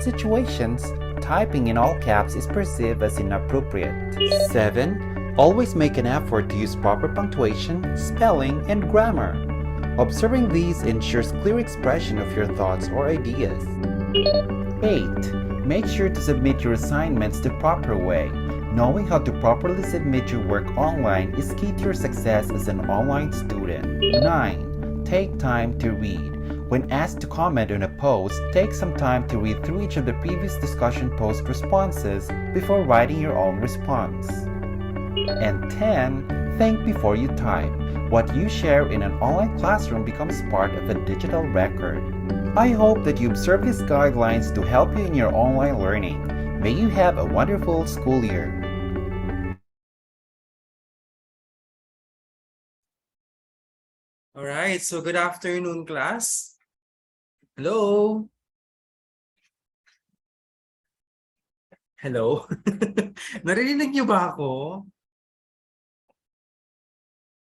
situations, typing in all caps is perceived as inappropriate. 7. Always make an effort to use proper punctuation, spelling, and grammar. Observing these ensures clear expression of your thoughts or ideas. 8. Make sure to submit your assignments the proper way. Knowing how to properly submit your work online is key to your success as an online student. 9. Take time to read. When asked to comment on a post, take some time to read through each of the previous discussion post responses before writing your own response. And 10. Think before you type. What you share in an online classroom becomes part of a digital record. I hope that you observe these guidelines to help you in your online learning. May you have a wonderful school year. All right, so good afternoon, class. Hello. Hello. Narinig niyo ba ako?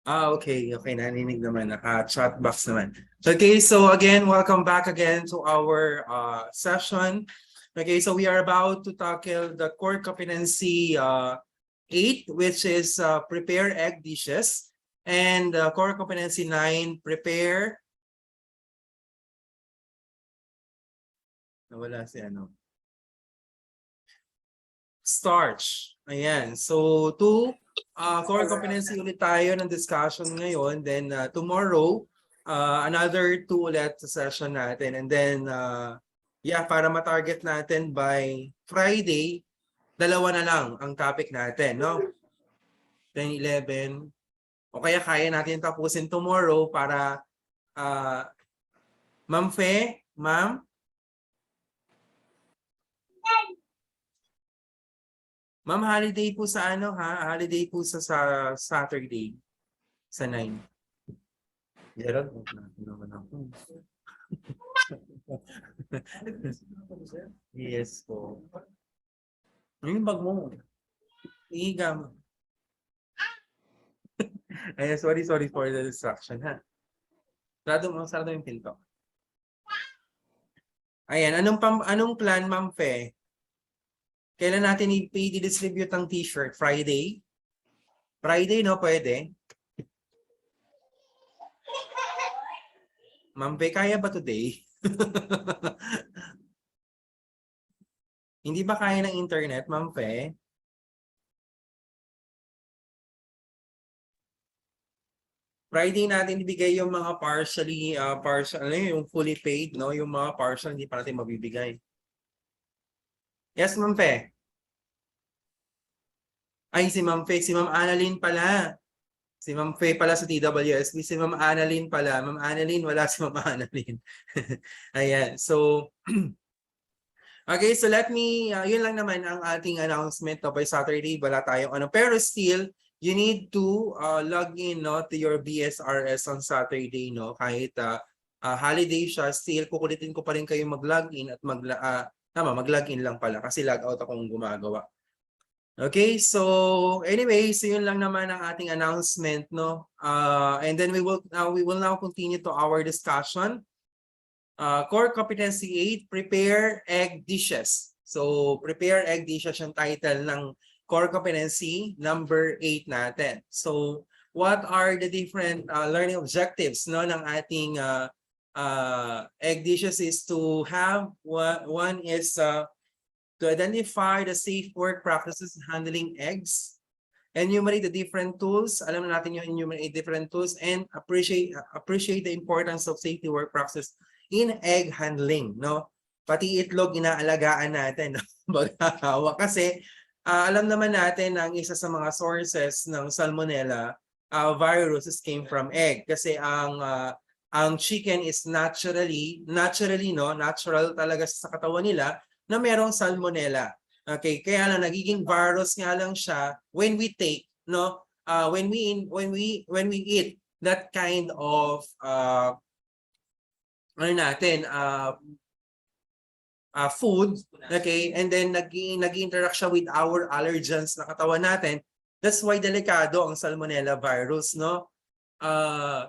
Okay. Narinig naman. Naka-chat box naman. Okay, so again, welcome back again to our session. Okay, so we are about to tackle the core competency 8, which is prepare egg dishes. And core competency 9, prepare. Nawala si ano. Starch. Ayan. So, core competency ulit tayo ng discussion ngayon. Then, tomorrow, another 2 ulit sa session natin. And then, para ma-target natin by Friday, 2 na lang ang topic natin, no? 10, 11. O kaya natin tapusin tomorrow para, Ma'am Fe, Ma'am? Ma'am, holiday po sa ano ha? Holiday po sa Saturday. Sa 9. Gerald, naman ako. Yes po. Ano yung bag mo? Iiga mo. Ayan, sorry for the distraction ha. Sarado yung pinto. Ayan, anong plan, Ma'am Fe? Kailan natin i-distribute ang t-shirt? Friday? Friday, no? Pwede? Ma'am Fe, kaya ba today? Hindi ba kaya ng internet, Ma'am Fe? Friday natin ibigay yung mga partial, yung fully paid, no? Yung mga partial, hindi pa natin mabibigay. Yes, Ma'am Fe? Ay, si Ma'am Fe, si Ma'am Annalyn pala. Si Ma'am Fe pala sa TWSB, si Ma'am Annalyn pala. Ma'am Annalyn, wala si Ma'am Annalyn. Ayan, so, okay, so let me, yun lang naman ang ating announcement by Saturday. Wala tayong ano, pero still, you need to log in, no, to your BSRS on Saturday, no? Kahit holiday siya, still kukulitin ko pa rin kayo mag-login at mag-login lang pala kasi log out akong gumagawa. Okay, so anyway, so yun lang naman ang ating announcement, no? And then we will now continue to our discussion. Core competency 8, prepare egg dishes. So prepare egg dishes yung title ng core competency number 8 natin. So what are the different learning objectives, no, ng ating egg dishes is to have one is to identify the safe work practices handling eggs, enumerate the different tools, alam na natin yung enumerate different tools, and appreciate the importance of safety work practices in egg handling, no? Pati itlog inaalagaan natin, maghahawa kasi alam naman natin na ang isa sa mga sources ng salmonella viruses came from egg kasi ang chicken is naturally natural talaga sa katawan nila na merong salmonella. Okay, kaya lang nagiging virus nga lang siya when we take, no, when we eat that kind of food, okay, and then nag-interact siya with our allergens na katawan natin. That's why delikado ang salmonella virus, no?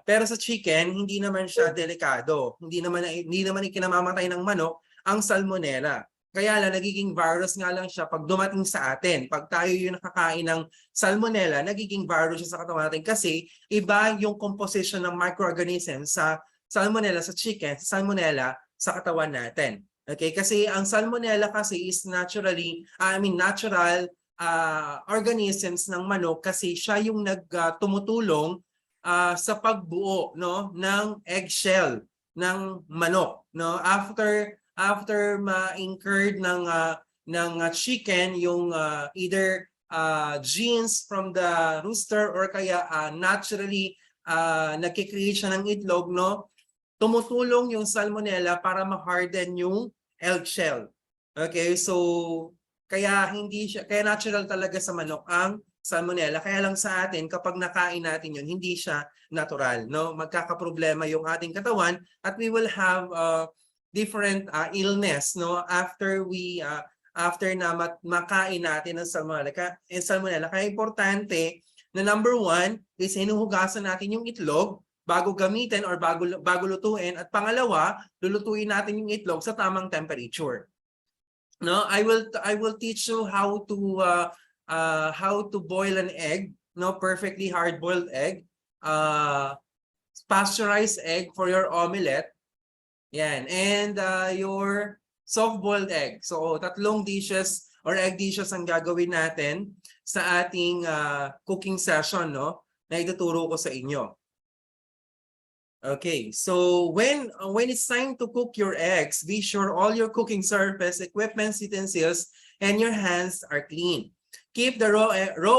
Pero sa chicken, hindi naman siya delikado. Hindi naman ikinamamatay ng manok ang salmonella. Kaya lang, nagiging virus nga lang siya pag dumating sa atin. Pag tayo yung nakakain ng salmonella, nagiging virus siya sa katawan natin kasi iba yung composition ng microorganisms sa salmonella sa chicken, sa salmonella sa katawan natin. Okay? Kasi ang salmonella kasi is natural organisms ng manok kasi siya yung tumutulong sa pagbuo ng eggshell ng manok, no? After ma-incurred ng chicken yung either genes from the rooster or kaya naturally nagki-create siya ng itlog, no? Tumutulong yung salmonella para ma-harden yung eggshell. Okay, so kaya natural talaga sa manok ang salmonella. Kaya lang sa atin kapag nakain natin yun, hindi siya natural, no? Magkakaproblema yung ating katawan at we will have different illness, no? After na makain natin ng salmonella. Kaya importante na number 1 is hinuhugasan natin yung itlog bago gamitin or bago lutuin, at pangalawa, lulutuin natin yung itlog sa tamang temperature. No, I will teach you how to boil an egg, no, perfectly hard-boiled egg, pasteurized egg for your omelette. Yan, and your soft-boiled egg. So, tatlong dishes or egg dishes ang gagawin natin sa ating cooking session, no, na ituturo ko sa inyo. Okay, so when it's time to cook your eggs, be sure all your cooking surface, equipment, utensils, and your hands are clean. Keep the raw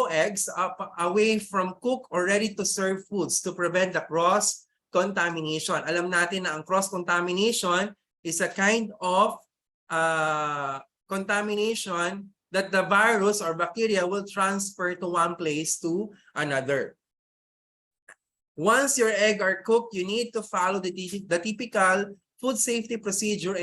eggs away from cooked or ready-to-serve foods to prevent the cross-contamination. Alam natin na ang cross-contamination is a kind of contamination that the virus or bacteria will transfer to one place to another. Once your egg are cooked, you need to follow the typical food safety procedure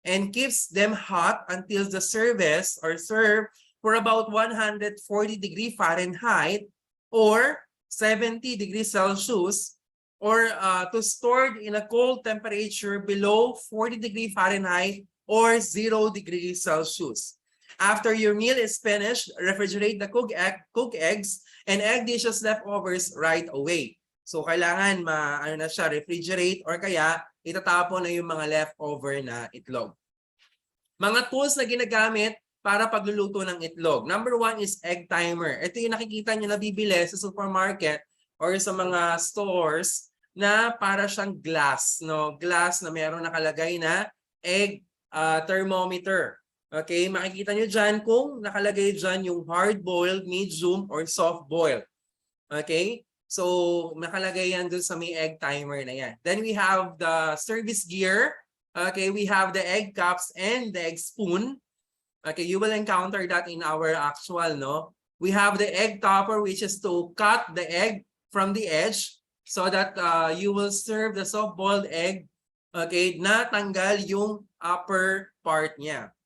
and keeps them hot until the service or serve for about 140 degrees Fahrenheit or 70 degrees Celsius, or to stored in a cold temperature below 40 degrees Fahrenheit or 0 degrees Celsius. After your meal is finished, refrigerate the cooked eggs and egg dishes leftovers right away. So kailangan refrigerate or kaya itatapon na yung mga leftover na itlog. Mga tools na ginagamit para pagluluto ng itlog. Number 1 is egg timer. Ito yung nakikita nyo nabibili sa supermarket or sa mga stores na para siyang glass, no? Glass na mayroong nakalagay na egg thermometer. Okay, makikita nyo dyan kung nakalagay dyan yung hard-boiled, medium, or soft-boiled. Okay, so nakalagay yan dun sa may egg timer na yan. Then we have the service gear. Okay, we have the egg cups and the egg spoon. Okay, you will encounter that in our actual, no? We have the egg topper, which is to cut the egg from the edge so that you will serve the soft-boiled egg, okay, na tanggal yung upper part niya.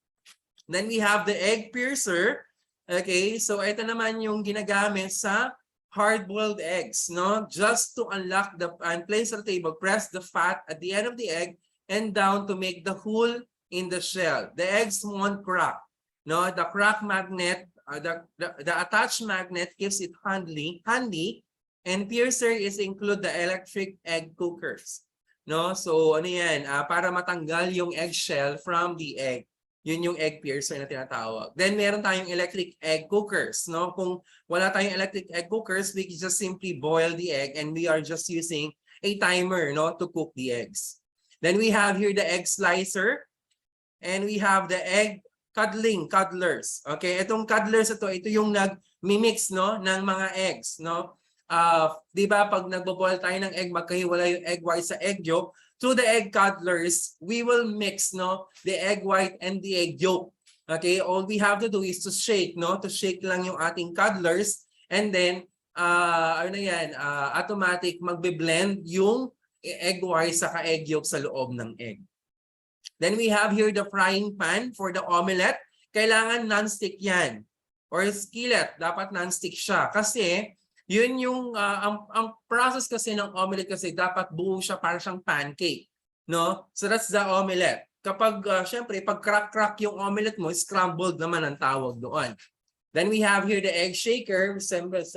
Then we have the egg piercer. Okay, so ito naman yung ginagamit sa hard-boiled eggs, no? Just to unlock and place on the table, press the fat at the end of the egg and down to make the hole in the shell. The eggs won't crack, no? The crack magnet, the attached magnet keeps it handy, and piercer is include the electric egg cookers, no? So ano yan, para matanggal yung eggshell from the egg. Yun yung egg piercer na tinatawag. Then meron tayong electric egg cookers, no? Kung wala tayong electric egg cookers, we can just simply boil the egg and we are just using a timer, no, to cook the eggs. Then we have here the egg slicer and we have the egg cuddlers. Okay, itong cuddlers ito yung nag-mimix, no, ng mga eggs, no? 'Di ba pag nagbo-boil tayo ng egg, magkahiwalay yung egg white sa egg yolk. Through the egg cuddlers, we will mix, no, the egg white and the egg yolk. Okay, all we have to do is to shake, no, to shake lang yung ating cuddlers, and then automatic magbe-blend yung egg white sa egg yolk sa loob ng egg. Then we have here the frying pan for the omelette. Kailangan non-stick yan, or skillet, dapat non-stick siya kasi yun yung ang process kasi ng omelette kasi dapat buo siya para siyang pancake, no? So that's the omelette. kapag, syempre, pag crack-crack yung omelette mo, scrambled naman ang tawag doon. Then we have here the egg shaker, same with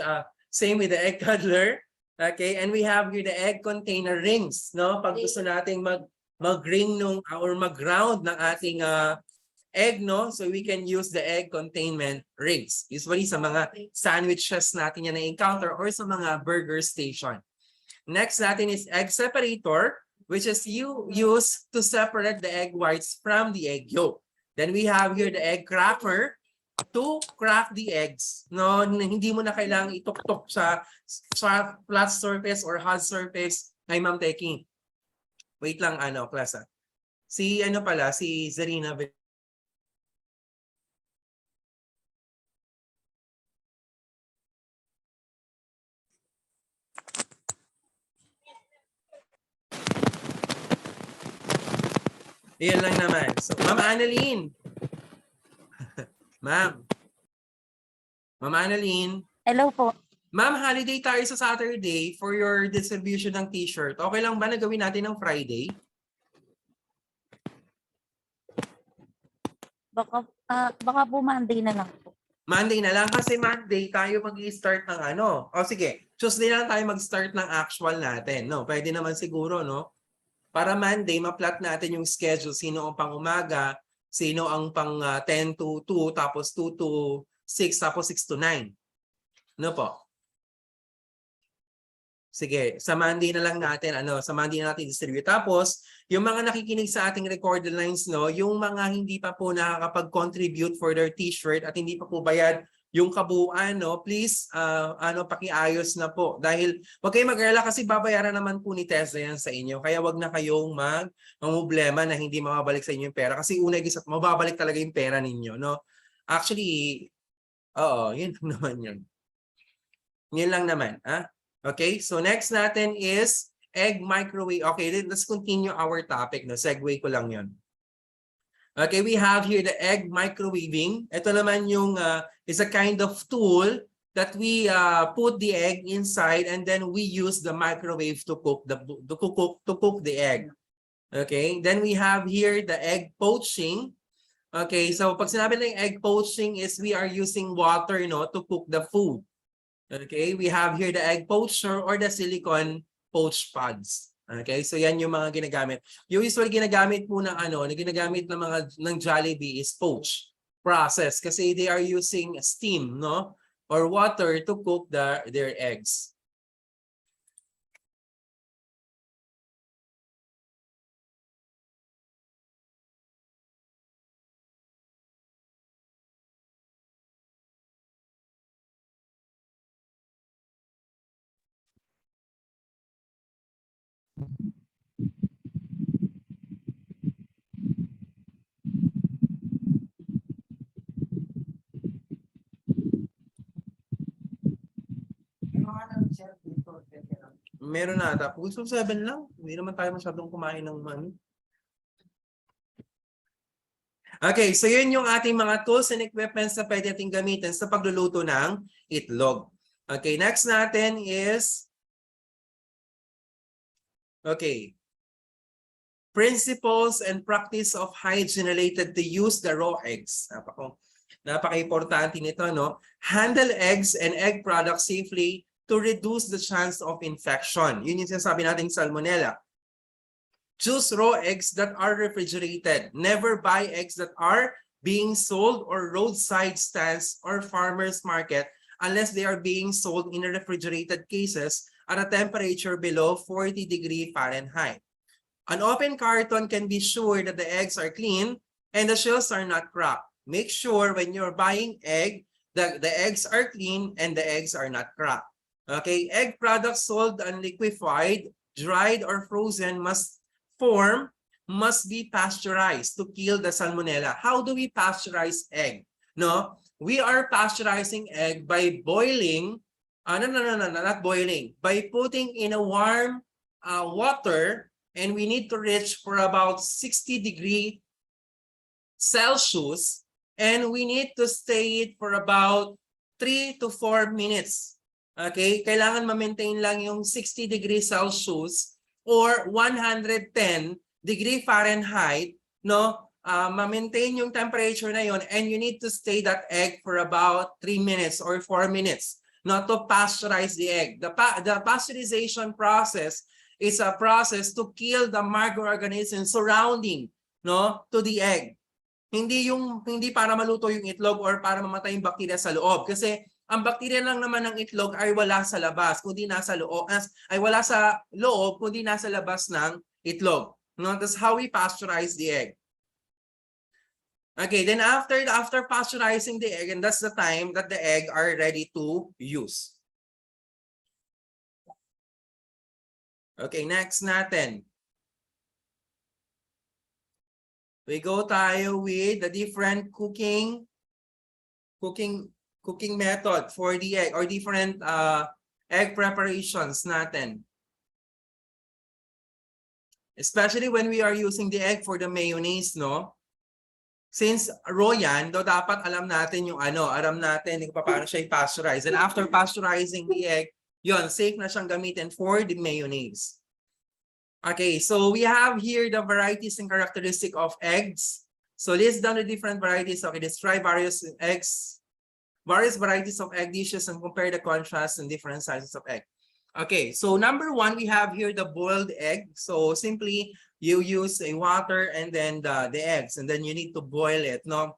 the egg cuddler. Okay, and we have here the egg container rings, no? Pag gusto nating mag-ring nung or mag-ground ng ating egg, no? So we can use the egg containment rings. Usually sa mga sandwiches natin yan na-encounter or sa mga burger station. Next natin is egg separator, which is used to separate the egg whites from the egg yolk. Then we have here the egg cracker to crack the eggs. No, hindi mo na kailangang ituktok sa flat surface or hard surface. Ay, Ma'am Teki. Wait lang, class. Si Zarina. Iyan lang naman. So, Ma'am Annalyn. Ma'am Annalyn. Hello po. Ma'am, holiday tayo sa Saturday for your distribution ng t-shirt. Okay lang ba na gawin natin ng Friday? Baka po Monday na lang po. Monday na lang kasi Monday tayo mag-i-start ng O sige, Tuesday lang tayo mag-start ng actual natin. No, pwede naman siguro, no? Para Monday, ma-plot natin yung schedule. Sino ang pang-umaga, sino ang pang 10 to 2, tapos 2 to 6, tapos 6 to 9. No po? Sige, sa Monday na lang natin, sa Monday na natin distribute. Tapos, yung mga nakikinig sa ating recorded lines, no, yung mga hindi pa po nakakapag-contribute for their t-shirt at hindi pa po bayad yung kabuuan, no, please, pakiayos na po. Dahil, wag kayong mag-alala kasi babayaran naman po ni Tessa yan sa inyo. Kaya wag na kayong problema na hindi mababalik sa inyo yung pera. Kasi una, mababalik talaga yung pera ninyo, no? Actually, oo, yun naman yun. Yun lang naman, ha? Okay, so next natin is egg microwave. Okay, let's continue our topic. No? Segue ko lang yun. Okay, we have here the egg microwaving. Ito naman yung is a kind of tool that we put the egg inside and then we use the microwave to cook the egg. Okay, then we have here the egg poaching. Okay, so pag sinabi ng egg poaching is we are using water, no, to cook the food. Okay, we have here the egg poacher or the silicone poach pods. Okay, so yan yung mga ginagamit. Yung usually ginagamit po ng ginagamit ng Jollibee is poach process kasi they are using steam, no, or water to cook their eggs. Meron na ata. Gusto 7 lang. Hindi naman tayo masyadong kumain ng money. Okay, so yun yung ating mga tools and equipments na pwede natin gamitin sa pagluluto ng itlog. Okay, next natin is principles and practice of hygiene related to use the raw eggs. Napaka-importante nito, no? Handle eggs and egg products safely to reduce the chance of infection. Yun yung sinasabi nating salmonella. Choose raw eggs that are refrigerated. Never buy eggs that are being sold or roadside stands or farmers market unless they are being sold in refrigerated cases at a temperature below 40 Fahrenheit. An open carton can be sure that the eggs are clean and the shells are not cracked. Make sure when you're buying egg that the eggs are clean and the eggs are not cracked. Okay, egg products sold unliquefied, dried, or frozen must be pasteurized to kill the salmonella. How do we pasteurize egg? No, we are pasteurizing egg by boiling. Not boiling. By putting in a warm water, and we need to reach for about 60 Celsius, and we need to stay it for about 3 to 4 minutes. Okay, kailangan ma-maintain lang yung 60 Celsius or 110 Fahrenheit no, ma-maintain yung temperature na yon, and you need to stay that egg for about 3 minutes or 4 minutes, no, to pasteurize the egg. The pasteurization process is a process to kill the microorganisms surrounding, no, to the egg. Hindi para maluto yung itlog or para mamatay yung bakterya sa loob, kasi ang bakterya lang naman ng itlog ay wala sa labas, kundi nasa loob, ay wala sa loob, kundi nasa labas ng itlog. No, that's how we pasteurize the egg. Okay, then after pasteurizing the egg, and that's the time that the egg are ready to use. Okay, next natin. We go tayo with the different cooking method for the egg, or different egg preparations natin. Especially when we are using the egg for the mayonnaise, no? Since raw yan, dapat alam natin yung alam natin kung paano siya i-pasteurize. And after pasteurizing the egg, yun, safe na siyang gamitin for the mayonnaise. Okay, so we have here the varieties and characteristic of eggs. So list down the different varieties. Okay, describe various varieties of egg dishes and compare the contrast and different sizes of egg. Okay, so number one, we have here the boiled egg. So simply, you use a water and then the eggs, and then you need to boil it. No,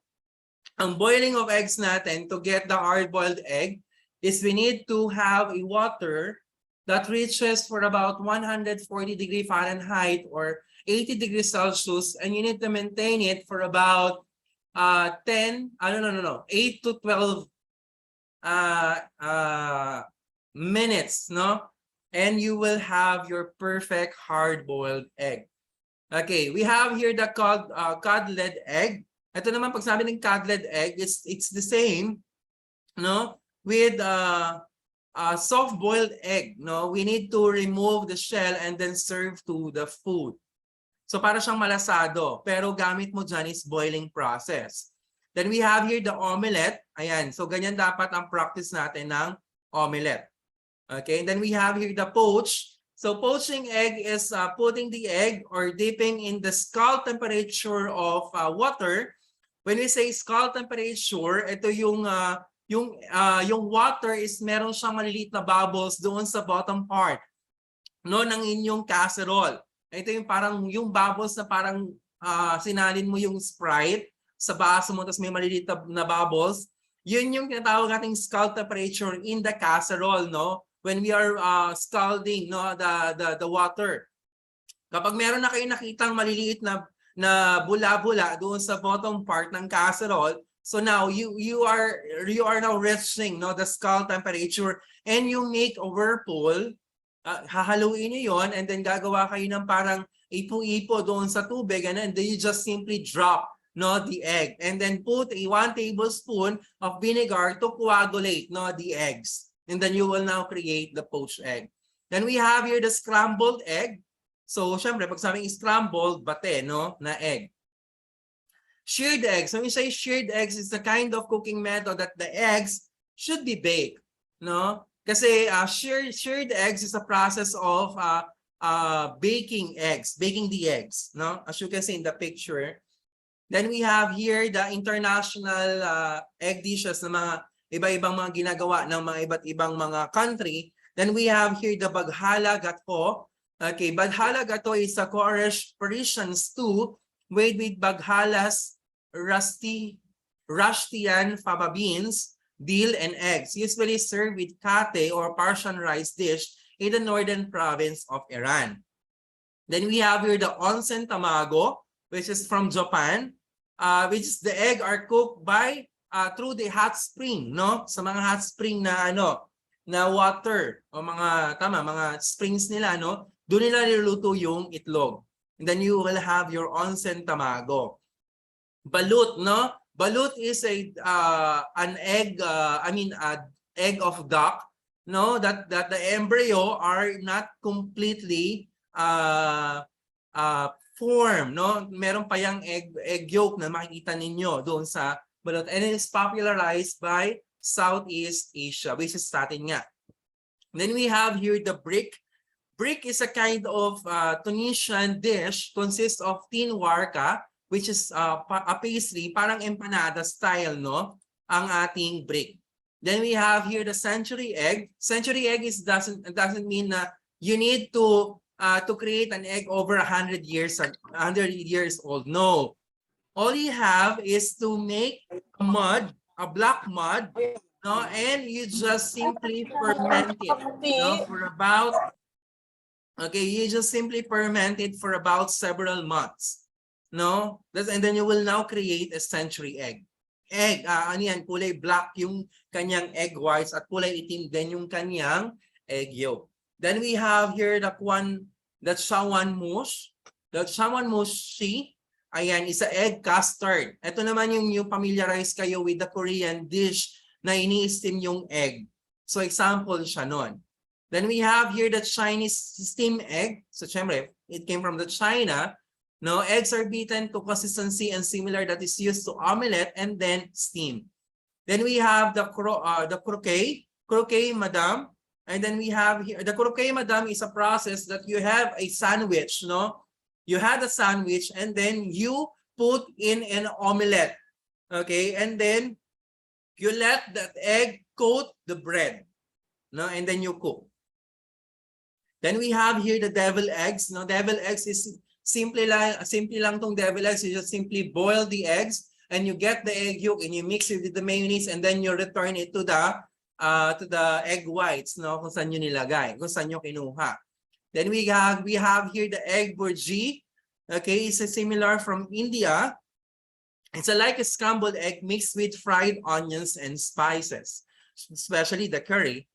ang boiling of eggs natin to get the hard-boiled egg is we need to have a water that reaches for about 140 degrees Fahrenheit or 80 degrees Celsius, and you need to maintain it for about 8 to 12 minutes, no? And you will have your perfect hard-boiled egg. Okay, we have here the codled egg. Ito naman, pag sabi ng codled egg, it's the same, no? With soft-boiled egg, no? We need to remove the shell and then serve to the food. So para siyang malasado, pero gamit mo dyan is boiling process. Then we have here the omelette. Ayan, so ganyan dapat ang practice natin ng omelette. Okay, and then we have here the poach. So poaching egg is putting the egg or dipping in the scald temperature of water. When we say scald temperature, ito yung water is meron siyang maliliit na bubbles doon sa bottom part, no, ng inyong casserole. Ito yung parang yung bubbles na parang sinalin mo yung Sprite sa baso mo tapos may maliliit na bubbles. Yun yung tinatawag nating scald temperature in the casserole, no? When we are scalding, no, the water. Kapag meron na kayo nakitang maliliit na bula-bula doon sa bottom part ng casserole, so now you are now reaching, no, the scald temperature, and you make a whirlpool. Hahaluin niyo yon, and then gagawa kayo ng parang ipo-ipo doon sa tubig, and then you just simply drop, no, the egg, and then put 1 tablespoon of vinegar to coagulate, no, the eggs, and then you will now create the poached egg. Then we have here the scrambled egg. So syempre pag sabing scrambled, bate, no, na egg. Shirred eggs. When we say shirred eggs, it's the kind of cooking method that the eggs should be baked, no? Kasi shirred eggs is a process of baking the eggs, no? As you can see in the picture. Then we have here the international egg dishes na mga iba-ibang mga ginagawa ng mga iba't ibang mga country. Then we have here the baghala gato. Okay, baghala gato is a Parisian stew made with baghalas, Rustian fava beans, dill, and eggs, usually served with kate or Persian rice dish in the northern province of Iran. Then we have here the onsen tamago, which is from Japan, which is the egg are cooked by through the hot spring, no? Sa mga hot spring na na water o mga springs nila, no? Doon nila niluluto yung itlog. And then you will have your onsen tamago. Balut, no? Balut is an egg, egg of duck, no? That the embryo are not completely formed, no? Meron pa yung egg yolk na makikita ninyo doon sa balut, and it is popularized by Southeast Asia, which is natin nga. Then we have here the brick. Brick is a kind of Tunisian dish, consists of thin warka, which is a pastry, parang empanada style, no? Ang ating brick. Then we have here the century egg. Century egg doesn't mean na you need to create an egg over 100 years old. No. All you have is to make a black mud, no, and you just simply ferment it, no, for about, okay, you just simply ferment it for about several months, no, and then you will now create a century egg. Ano yan, kulay black yung kanyang egg whites at kulay itim din yung kanyang egg yolk. Then we have here the shawanmush. The shawanmushi, ayan, is a egg custard. Ito naman yung familiarize kayo with the Korean dish na ini-steam yung egg. So example siya nun. Then we have here the Chinese steam egg. So syempre, it came from the China. No, eggs are beaten to consistency and similar that is used to omelette and then steam. Then we have the croquet madam. And then we have here, the croquet madam is a process that you have a sandwich, no? You had a sandwich and then you put in an omelette, okay? And then you let that egg coat the bread, no? And then you cook. Then we have here the devil eggs. No, devil eggs is simply lang tong devil eggs. You just simply boil the eggs and you get the egg yolk and you mix it with the mayonnaise and then you return it to the egg whites, no, kung saan nyo nilagay, kung saan nyo kinuha. Then we have here the egg burji. Okay, it's similar from India. It's like a scrambled egg mixed with fried onions and spices, especially the curry.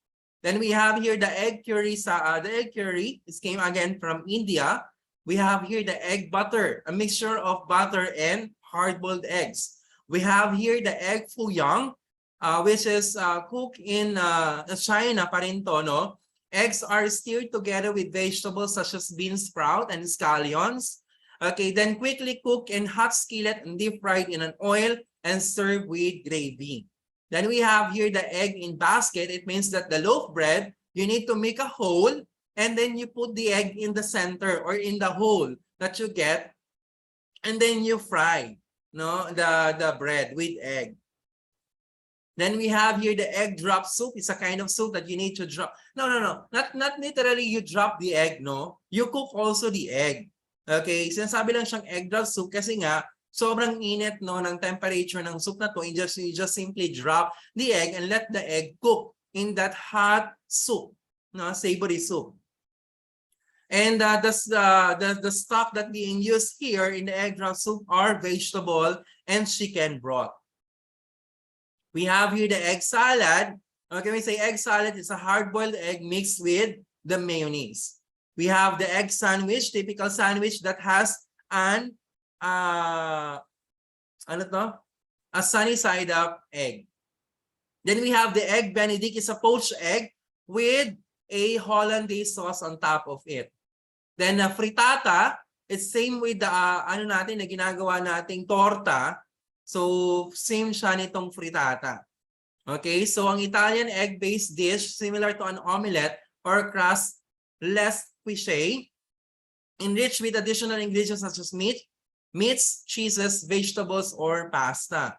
Then we have here the egg curry. The egg curry, this came again from India. We have here the egg butter, a mixture of butter and hard-boiled eggs. We have here the egg fuyang, which is cooked in China pa rin to, no? Eggs are stirred together with vegetables such as bean sprout and scallions. Okay, then quickly cooked in hot skillet and deep fried in an oil and served with gravy. Then we have here the egg in basket. It means that the loaf bread, you need to make a hole and then you put the egg in the center or in the hole that you get and then you fry, no, the bread with egg. Then we have here the egg drop soup. It's a kind of soup that you need to drop. No. Not literally you drop the egg, no. You cook also the egg. Okay, sinasabi lang siyang egg drop soup kasi nga sobrang init, no, ng temperature ng soup na to. You just simply drop the egg and let the egg cook in that hot soup, no, savory soup. And the stock that being used here in the egg drop soup are vegetable and chicken broth. We have here the egg salad. Okay, we say egg salad is a hard-boiled egg mixed with the mayonnaise. We have the egg sandwich, typical sandwich that has a sunny side up egg. Then we have the egg benedict, is a poached egg with a hollandaise sauce on top of it. Then frittata, it's same with the na ginagawa nating torta. So same siya nitong frittata. Okay, so ang Italian egg-based dish similar to an omelette or crust less quiche, enriched with additional ingredients such as meats, cheeses, vegetables, or pasta.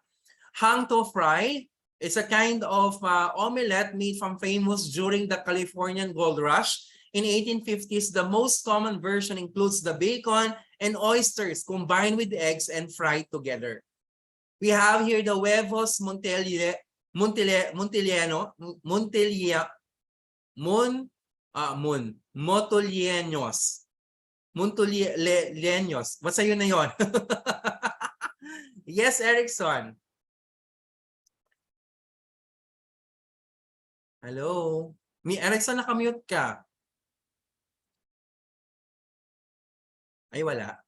Hang to fry is a kind of omelette made from famous during the Californian gold rush. In 1850s, the most common version includes the bacon and oysters combined with eggs and fried together. We have here the Huevos Montelli, Montolieños. Basta yun na yun. Yes, Erickson. Hello. Erickson, nakamute ka. Ay, wala.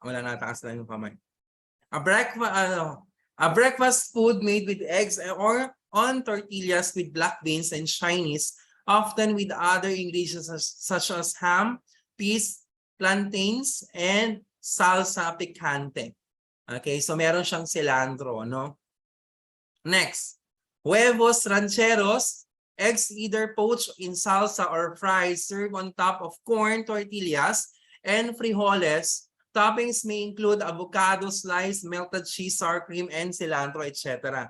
Wala, nataas lang yung kamay. A breakfast food made with eggs or on tortillas with black beans and Chinese, often with other ingredients such as ham, peas, plantains, and salsa picante. Okay, so meron siyang cilantro, no? Next, huevos rancheros, eggs either poached in salsa or fried, served on top of corn tortillas and frijoles Toppings may include avocado slice, melted cheese, sour cream, and cilantro, etc.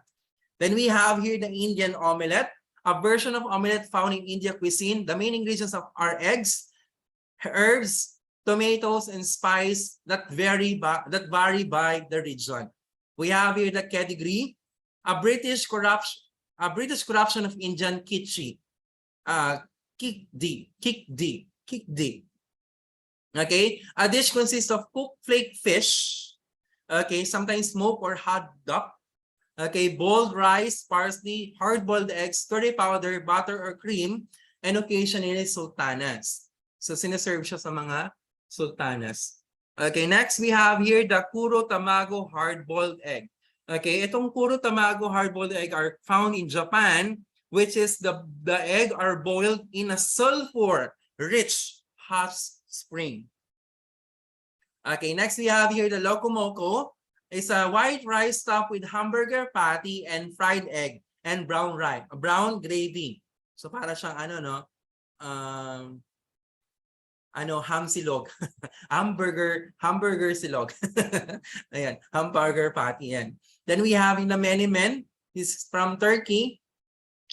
Then we have here the Indian omelette, a version of omelette found in Indian cuisine. The main ingredients are eggs, herbs, tomatoes, and spice that vary by the region. We have here the pedigree, a British corruption of Indian kitchi, kikdi. Okay, a dish consists of cooked flake fish, okay, sometimes smoked or hot duck, okay, boiled rice, parsley, hard-boiled eggs, curry powder, butter or cream, and occasionally sultanas. So sinaserve siya sa mga sultanas. Okay, next we have here the kuro tamago hard-boiled egg. Okay, itong kuro tamago hard-boiled egg are found in Japan, which is the egg are boiled in a sulfur-rich hot spring. Okay, next we have here the lokomoko. It's a white rice topped with hamburger patty and fried egg and brown gravy. So para siyang ham silog. hamburger silog. Ayan, hamburger patty yan. Then we have in the menemen, this is from Turkey.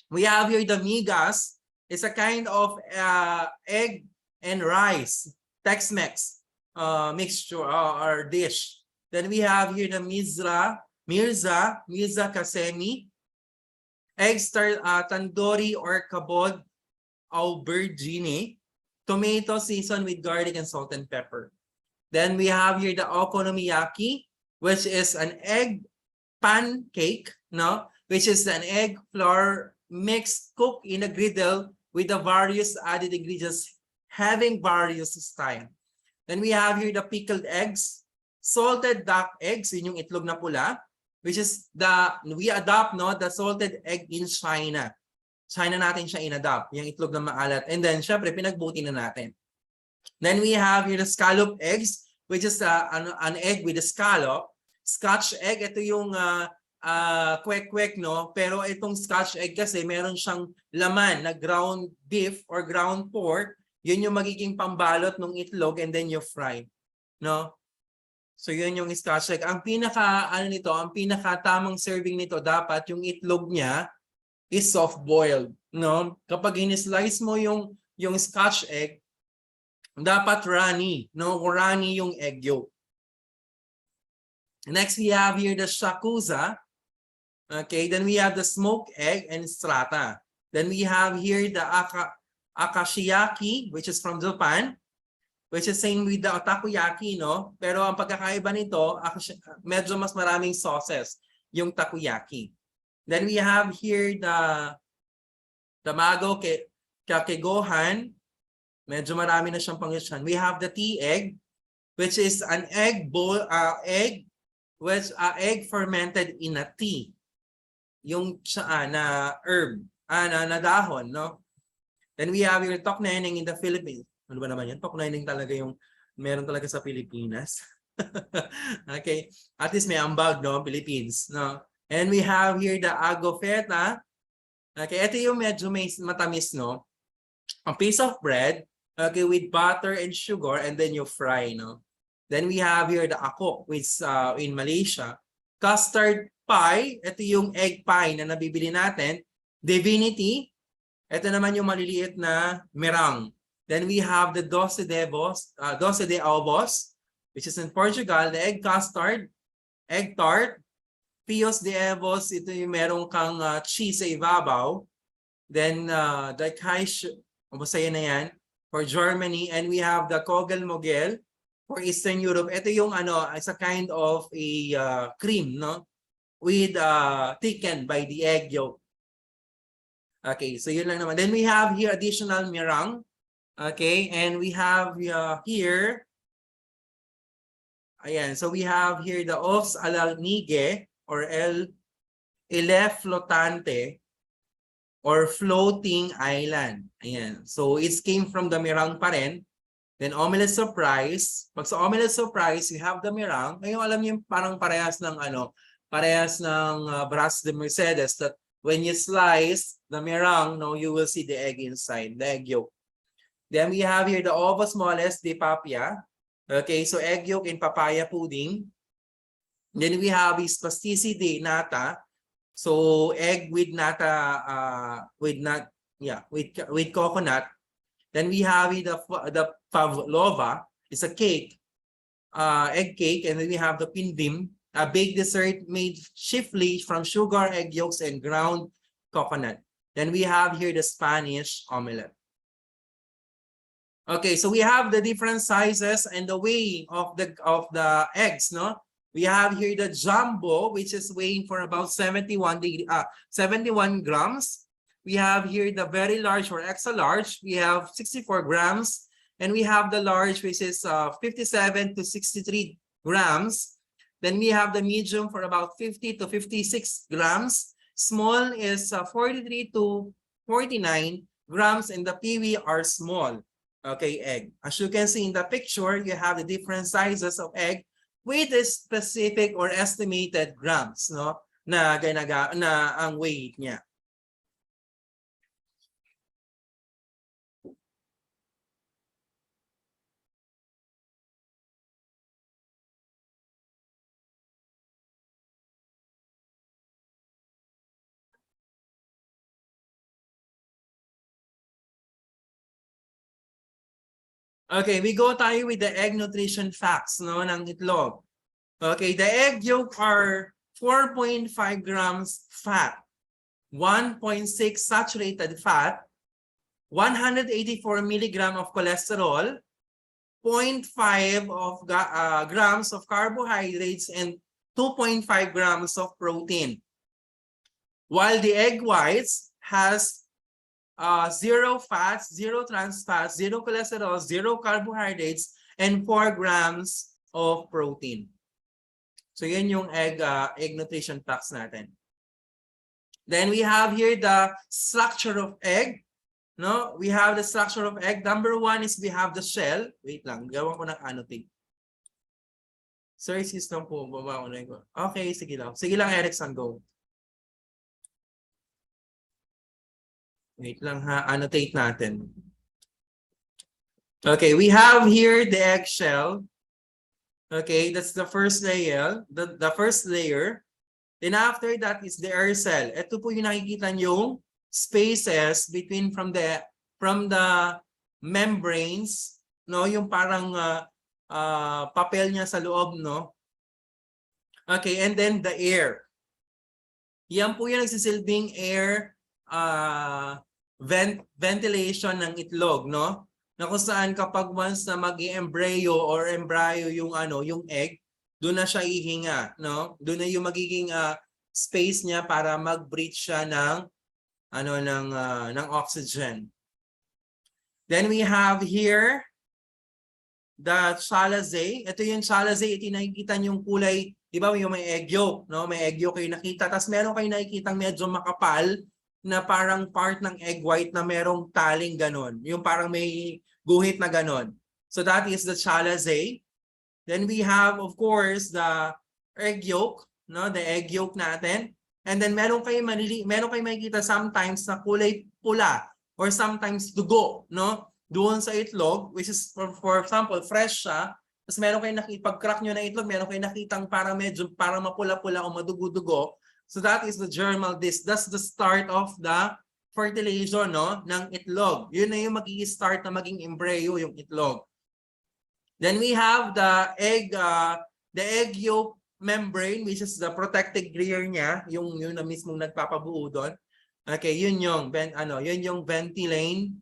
We have here the migas. It's a kind of egg and rice Tex-Mex mixture or dish. Then we have here the mirza kasemi, egg tandoori or kabod aubergine, tomato seasoned with garlic and salt and pepper. Then we have here the okonomiyaki, which is an egg pancake, which is an egg flour mixed cooked in a griddle with the various added ingredients having various style. Then we have here the pickled eggs, salted duck eggs, yun yung itlog na pula, which is we adopt the salted egg in China. China natin siya in-adopt, yung itlog na maalat. And then, syempre, pinagbuti na natin. Then we have here the scallop eggs, which is an egg with a scallop. Scotch egg, ito yung kwek-kwek, pero itong Scotch egg kasi meron siyang laman na ground beef or ground pork. Yun yung magiging pambalot ng itlog and then you fry. So yun yung Scotch egg. Ang pinaka tamang serving nito, dapat yung itlog niya is soft-boiled. Kapag in-slice mo yung Scotch egg, dapat runny. Runny yung egg yolk. Next, we have here the shakuza. Okay, then we have the smoked egg and strata. Then we have here the akashiyaki, which is from Japan, which is same with the takoyaki, Pero ang pagkakaiba nito, medyo mas maraming sauces yung takoyaki. Then we have here the tamago kakegohan. Medyo marami na siyang pangisyan. We have the tea egg, which is an egg fermented in a tea. Yung na herb, na dahon, Then we have your tok neneng in the Philippines. Ano ba naman yan? Tok neneng talaga yung meron talaga sa Pilipinas. Okay. At least may ambag, Philippines, And we have here the agofeta. Okay, ito yung medyo may matamis, A piece of bread, okay, with butter and sugar, and then you fry, Then we have here the ako, which in Malaysia. Custard pie, ito yung egg pie na nabibili natin. Divinity, ito naman yung maliliit na merang. Then we have the doce de ovos, which is in Portugal, the egg custard, egg tart, pios de ovos, ito yung merong kang cheese sa ibabaw. Then the kaish, masaya na yan, for Germany. And we have the kogel-mogel for Eastern Europe. Ito yung it's a kind of a cream, with thickened by the egg yolk. Okay, so yun lang naman. Then we have here additional mirang. Okay, and we have here, ayan, so we have here the os alalnige or ele flotante or floating island. Ayan, so it came from the mirang pa rin. Then omelette surprise. Pag sa omelette surprise, you have the mirang. Ngayon alam niyo parang parehas ng Bras de Mercedes that when you slice the mirang, you will see the egg inside, the egg yolk. Then we have here the Huevos Montelli de papaya. Okay, so egg yolk in papaya pudding. Then we have is pasticide nata. So egg with nata, with coconut. Then we have the pavlova. It's a cake, egg cake, and then we have the pindim, a baked dessert made chiefly from sugar, egg yolks, and ground coconut. Then we have here the Spanish omelette. Okay, so we have the different sizes and the weighing of the eggs, no? We have here the jumbo, which is weighing for about 71 grams. We have here the very large or extra large. We have 64 grams. And we have the large, which is 57 to 63 grams. Then we have the medium for about 50 to 56 grams. Small is 43 to 49 grams, and the peewee are small. Okay, egg. As you can see in the picture, you have the different sizes of egg with a specific or estimated grams, no? Na ang weight niya. Okay, we go tayo with the egg nutrition facts, no, ng itlog. Okay, the egg yolk are 4.5 grams fat, 1.6 saturated fat, 184 milligram of cholesterol, 0.5 of grams of carbohydrates, and 2.5 grams of protein. While the egg whites has 0 fats, 0 trans fats, 0 cholesterol, 0 carbohydrates, and 4 grams of protein. So yun yung egg nutrition facts natin. Then we have here the structure of egg. No, we have the structure of egg. Number 1 is we have the shell. Wait lang, gawan ko ng annotate. Sir, excuse lang po, baba ko na yun. Okay, sige lang. Sige lang, Erickson, go. Wait lang ha, annotate natin. Okay, we have here the eggshell. Okay, that's the first layer. The first layer. Then after that is the air cell. Ito po yung nakikita yung spaces between from the membranes, no, yung parang papel niya sa loob, no. Okay, and then the air. Yan po yung nagsisilbing air ventilation ng itlog, no? Na kung saan kapag once na mag-i-embryo or embryo yung yung egg, doon na siya ihinga, no? Doon na yung magiging space niya para mag-breathe siya ng ng oxygen. Then we have here the chalazae. Ito yung chalazae, ito yung nakikita yung kulay, di ba, yung may egg yolk, no? May egg yolk kayo nakita, tapos meron kayo nakikitang medyo makapal na parang part ng egg white na merong taling ganon. Yung parang may guhit na ganon. So that is the chalazae. Then we have, of course, the egg yolk, no? The egg yolk natin. And then meron kayo makikita sometimes na kulay pula or sometimes dugo, no? Doon sa itlog, which is for example, fresh siya. Tapos meron kayo pag-crack nyo na itlog, meron kayo nakitang parang medyo parang mapula-pula o madugo-dugo. So that is the germal disc. That's the start of the fertilization, no, ng itlog. Yun na yung mag-i-start na maging embryo yung itlog. Then we have the egg yolk membrane, which is the protective layer niya, yung na mismong nagpapabuo doon. Okay, yun yung ventine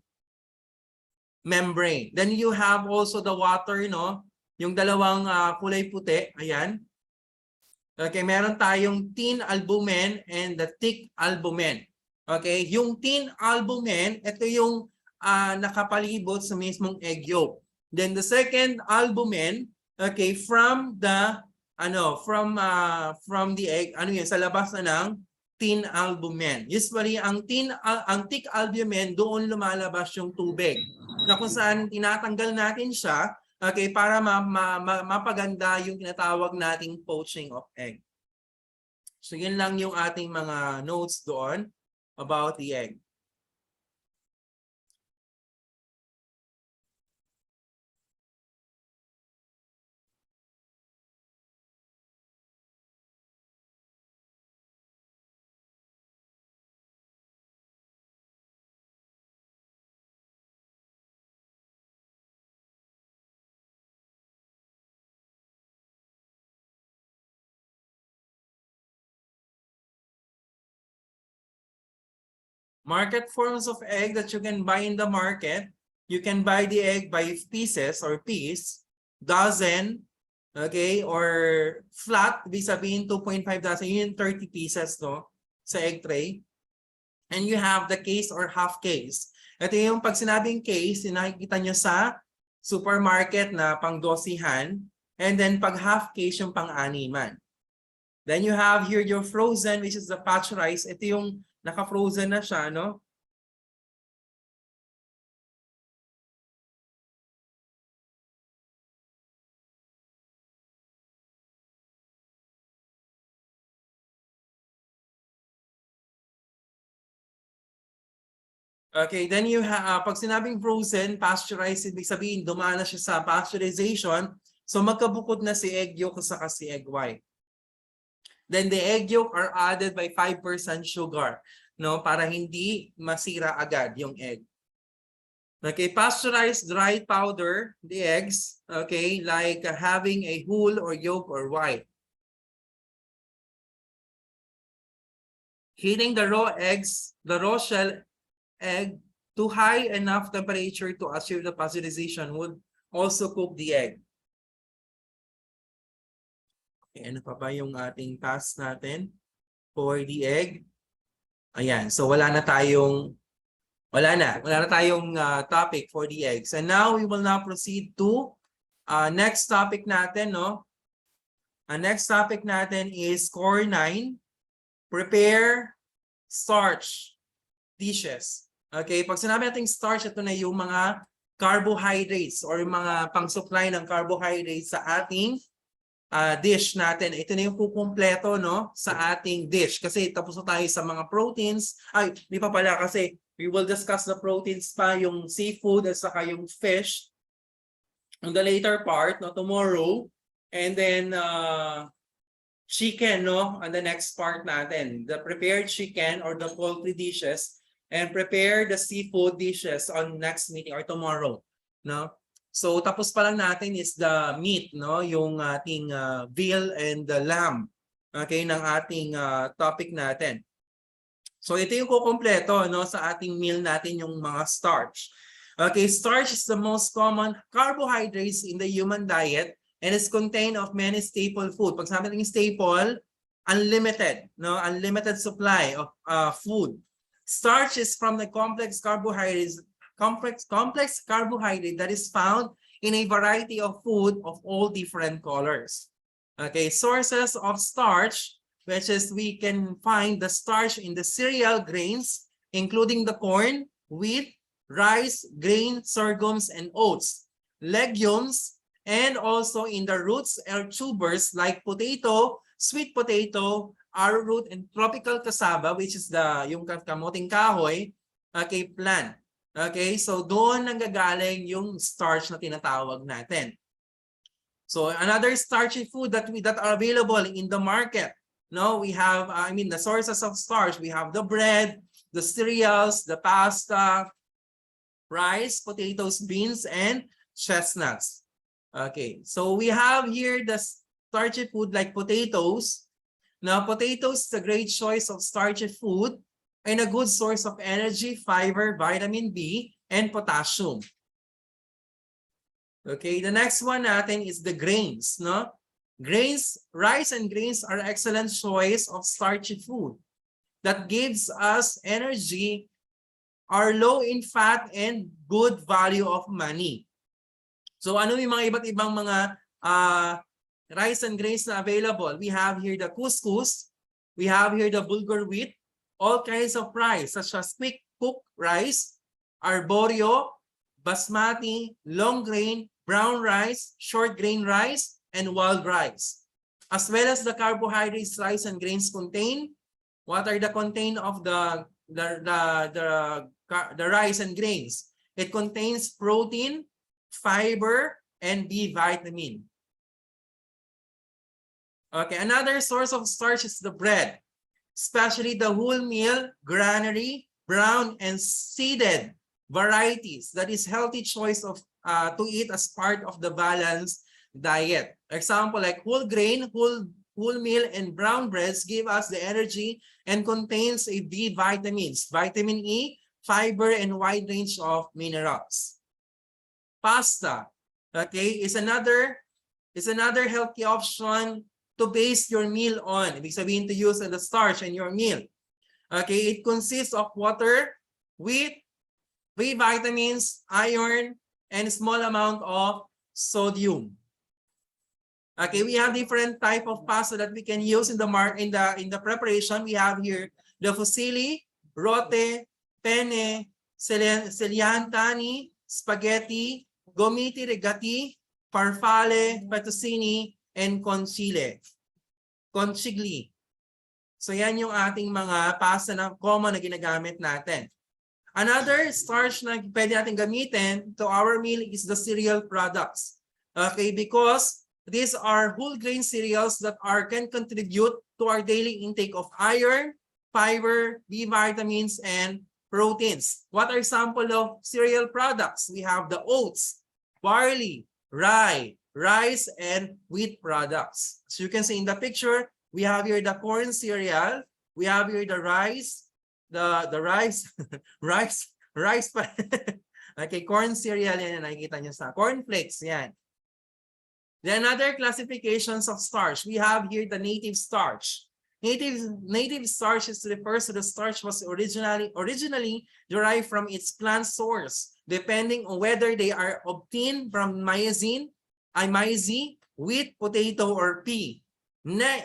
membrane. Then you have also the water, no, yung dalawang kulay puti, ayan. Okay, meron tayong thin albumen and the thick albumen. Okay, yung thin albumen, ito yung nakapalibot sa mismong egg yolk. Then the second albumen, okay, from the egg, sa labas na ng thin albumen. Usually ang thick albumen, doon lumalabas yung tubig. Na kung saan tinatanggal natin siya, okay, para mapaganda yung tinatawag nating poaching of egg. So yun lang yung ating mga notes doon about the egg. Market forms of egg that you can buy in the market. You can buy the egg by pieces or piece, dozen, okay, or flat, ibig sabihin 2.5 dozen, yun 30 pieces, no, sa egg tray. And you have the case or half case. Ito yung pag sinabing case, nakikita nyo sa supermarket na pang-dosihan. And then pag half case, yung pang-animan. Then you have here your frozen, which is the pasteurized. Ito yung naka-frozen na siya, no? Okay, then you have, pag sinabing frozen, pasteurized, ibig sabihin dumaan na siya sa pasteurization. So magkabukod na si egg yolk saka si egg white. Then the egg yolk are added by 5% sugar, no, para hindi masira agad yung egg. Okay, pasteurized dried powder, the eggs, okay, like having a whole or yolk or white. Heating the raw eggs, the raw shell egg to high enough temperature to achieve the pasteurization would also cook the egg. Okay, ano pa ba yung ating task natin for the egg? Ayan, so wala na tayong topic for the eggs. And now we will now proceed to next topic natin, no? Ang next topic natin is core 9, prepare starch dishes. Okay, pag sinabi natin starch, ito na yung mga carbohydrates or yung mga pang-supply ng carbohydrates sa ating dish natin. Ito na yung kukumpleto, no, sa ating dish. Kasi tapos na tayo sa mga proteins. Ay, di pa pala kasi we will discuss the proteins pa, yung seafood at saka yung fish on the later part, no, tomorrow. And then chicken, no, on the next part natin. The prepared chicken or the poultry dishes. And prepare the seafood dishes on next meeting or tomorrow, no? So tapos pa lang natin is the meat, no? Yung ating veal and the lamb, okay, ng ating topic natin. So ito yung kukumpleto, no, sa ating meal natin, yung mga starch. Okay, starch is the most common carbohydrates in the human diet and is contained of many staple food. Pag sabi natin staple, unlimited, no? Unlimited supply of food. Starch is from the complex carbohydrate that is found in a variety of food of all different colors. Okay, sources of starch, which is we can find the starch in the cereal grains, including the corn, wheat, rice, grain, sorghums, and oats, legumes, and also in the roots or tubers like potato, sweet potato, arrowroot, and tropical cassava, which is yung kamuting kahoy, okay, plant. Okay, so doon nanggagaling yung starch na tinatawag natin. So another starchy food that are available in the market. No, we have, the sources of starch. We have the bread, the cereals, the pasta, rice, potatoes, beans, and chestnuts. Okay, so we have here the starchy food like potatoes. Now, potatoes is a great choice of starchy food and a good source of energy, fiber, vitamin B, and potassium. Okay, the next one natin is the grains, no? Grains, rice and grains are excellent choice of starchy food that gives us energy, are low in fat, and good value of money. So ano yung mga iba't ibang mga rice and grains na available? We have here the couscous, we have here the bulgur wheat, all kinds of rice such as quick cook rice, arborio, basmati, long grain, brown rice, short grain rice, and wild rice. As well as the carbohydrates rice and grains contain. What are the content of the rice and grains? It contains protein, fiber, and B vitamin. Okay, another source of starch is the bread, especially the wholemeal, granary, brown, and seeded varieties. That is healthy choice of to eat as part of the balanced diet. Example like whole grain, whole wholemeal, and brown breads give us the energy and contains a B vitamins, vitamin E, fiber, and wide range of minerals. Pasta, okay, is another healthy option to base your meal on. Ibig sabihin to use the starch in your meal. Okay, it consists of water, wheat, B vitamins, iron, and small amount of sodium. Okay, we have different type of pasta that we can use in the preparation. We have here the fusilli, rote, penne, celiantani, spaghetti, gomiti regati, farfalle, fettuccine, and conchigli. So yan yung ating mga pasta na common na ginagamit natin. Another starch na pwede natin gamitin to our meal is the cereal products. Okay, because these are whole grain cereals that can contribute to our daily intake of iron, fiber, B vitamins, and proteins. What are sample of cereal products? We have the oats, barley, rye, rice, and wheat products. So you can see in the picture, we have here the corn cereal, we have here the rice, the rice, rice pa. Okay, corn cereal, yan, nakikita nyo sa corn flakes, yan. Then other classifications of starch, we have here the native starch. Native starch refers to the starch was originally derived from its plant source, depending on whether they are obtained from maize, wheat, potato, or pea.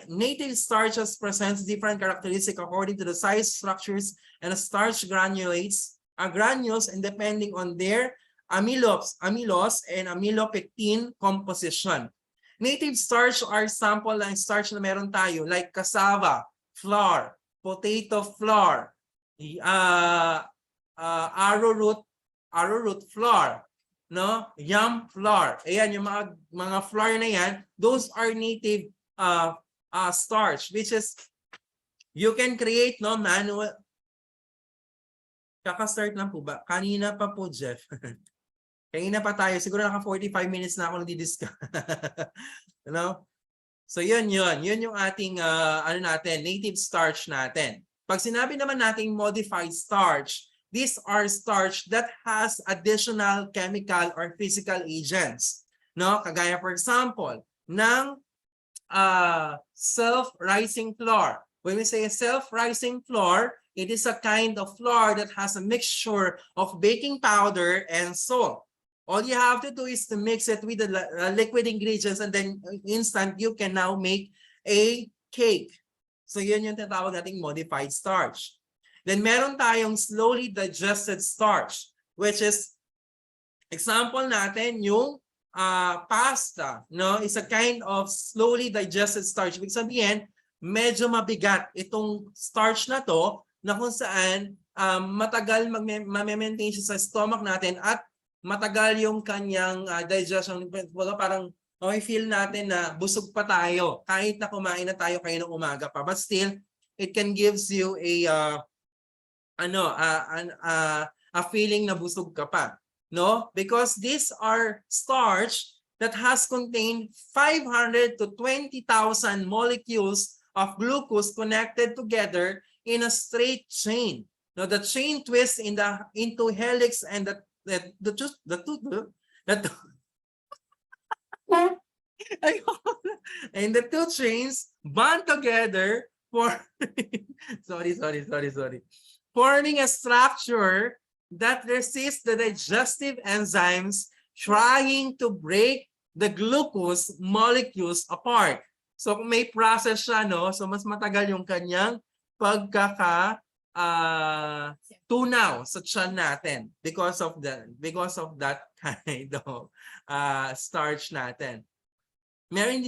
Native starches presents different characteristics according to the size, structures, and starch granules, and depending on their amylose and amylopectin composition. Native starch are sample ng starch na meron tayo like cassava, flour, potato flour, arrowroot flour, no? Yam flour. Ayan yung mga flour na yan, those are native starch, which is you can create no manual. Kaka-start lang po ba? Kanina pa po, Jeff. Kanina pa tayo. Siguro naka 45 minutes na ako nagdi-discuss. Ano? So yun yung ating native starch natin. Pag sinabi naman nating modified starch, these are starch that has additional chemical or physical agents. No? Kagaya for example, ng self-rising flour. When we say self-rising flour, it is a kind of flour that has a mixture of baking powder and salt. All you have to do is to mix it with the liquid ingredients, and then instant you can now make a cake. So yun yung tinatawag nating modified starch. Then meron tayong slowly digested starch, which is example natin yung pasta, no? It's a kind of slowly digested starch. Ibig sabihin, medyo mabigat itong starch na to, na kung saan matagal ma-maintain siya sa stomach natin at matagal yung kanyang digestion. Parang may feel natin na busog pa tayo kahit na kumain na tayo kayo ng umaga pa. But still, it can gives you a feeling na busog ka pa. No? Because these are starch that has contained 500 to 20,000 molecules of glucose connected together in a straight chain. Now the chain twists into helix, and the two chains bond together for forming a structure that resists the digestive enzymes trying to break the glucose molecules apart. So kung may process siya, no, so mas matagal yung kanyang tunaw sa tiyan natin because of that kind of starch natin.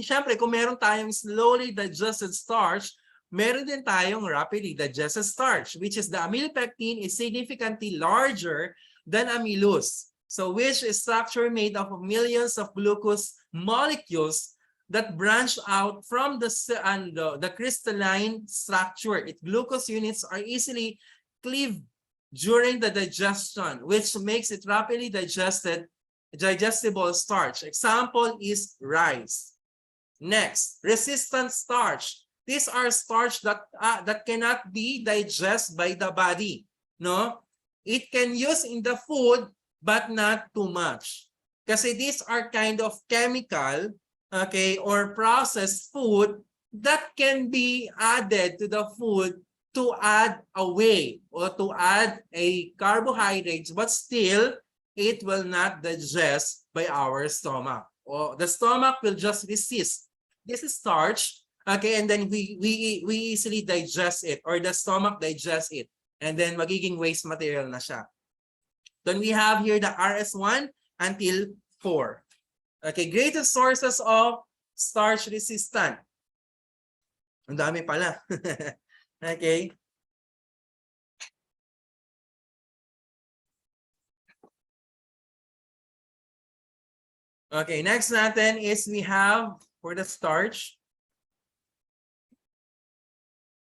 Siyempre, kung meron tayong slowly digested starch, meron din tayong rapidly digested starch, which is the amylopectin is significantly larger than amylose. So which is structure made up of millions of glucose molecules that branch out from the crystalline structure. Glucose units are easily cleaved during the digestion, which makes it digestible starch. Example is rice. Next, resistant starch. These are starch that cannot be digested by the body. No, it can use in the food but not too much. Kasi these are kind of chemical, okay, or processed food that can be added to the food to add a weight or to add a carbohydrates, but still it will not digest by our stomach. Or the stomach will just resist. This is starch, okay, and then we easily digest it, or the stomach digests it, and then magiging waste material na siya. Then we have here the RS1 until 4. Okay, greatest sources of starch resistant. Ang dami pala. Okay. Okay, next natin is we have for the starch.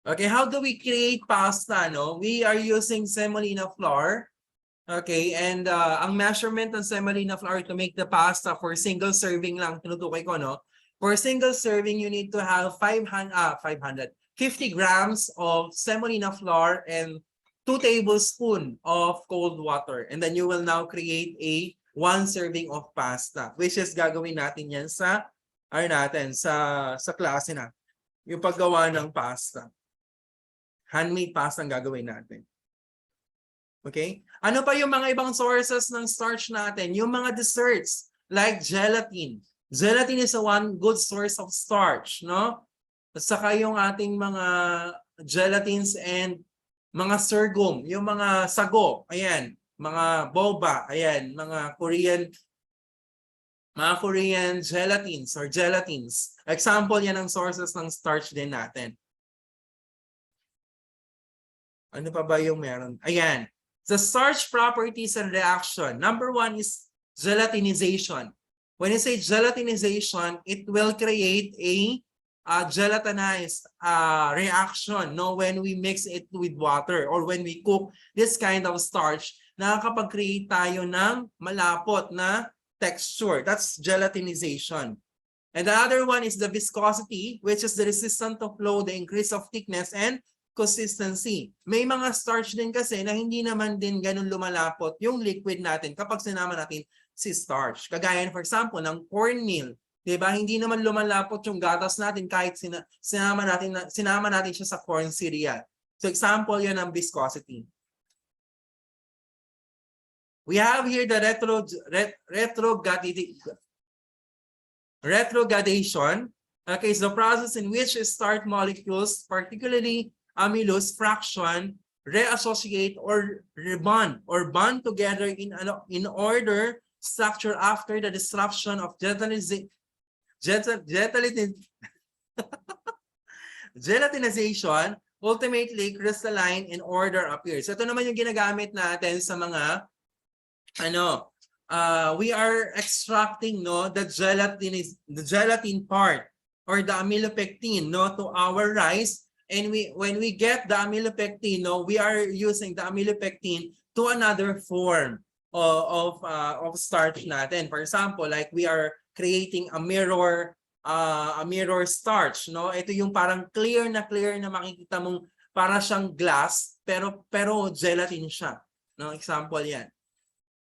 Okay, how do we create pasta? No, we are using semolina flour. Okay, and ang measurement ng semolina flour to make the pasta for single serving lang, tinutukoy ko, no? For single serving, you need to have 50 grams of semolina flour and 2 tablespoons of cold water. And then you will now create a 1 serving of pasta, which is gagawin natin yan sa sa klase na. Yung paggawa ng pasta. Handmade pasta ang gagawin natin. Okay? Ano pa yung mga ibang sources ng starch natin? Yung mga desserts like gelatin. Gelatin is one good source of starch, no? At saka yung ating mga gelatins and mga sorghum, yung mga sago, ayan, mga boba, ayan, mga Korean gelatins or gelatins. Example yan ng sources ng starch din natin. Ano pa ba yung meron? Ayan. The starch properties and reaction. Number 1 is gelatinization. When you say gelatinization, it will create a gelatinized reaction. No, when we mix it with water or when we cook this kind of starch, nakakapag-create tayo ng malapot na texture. That's gelatinization. And the other one is the viscosity, which is the resistance to flow, the increase of thickness, and consistency. May mga starch din kasi na hindi naman din ganun lumalapot yung liquid natin kapag sinama natin si starch. Kagaya for example ng cornmeal, 'di ba? Hindi naman lumalapot yung gatas natin kahit sinama natin siya sa corn cereal. So example 'yon ng viscosity. We have here the retrogradation. Okay, it's the process in which starch molecules, particularly amylose fraction, reassociate or bond together in order structure after the disruption of gelatinization, ultimately crystalline in order appears. Ito naman yung ginagamit natin sa mga we are extracting the gelatin part or the amylopectin to our rice. And when we get the amylopectin, we are using the amylopectin to another form of starch natin. For example, like we are creating a mirror starch, no? Ito yung parang clear na makikita mong para siyang glass pero gelatin siya, no? Example 'yan.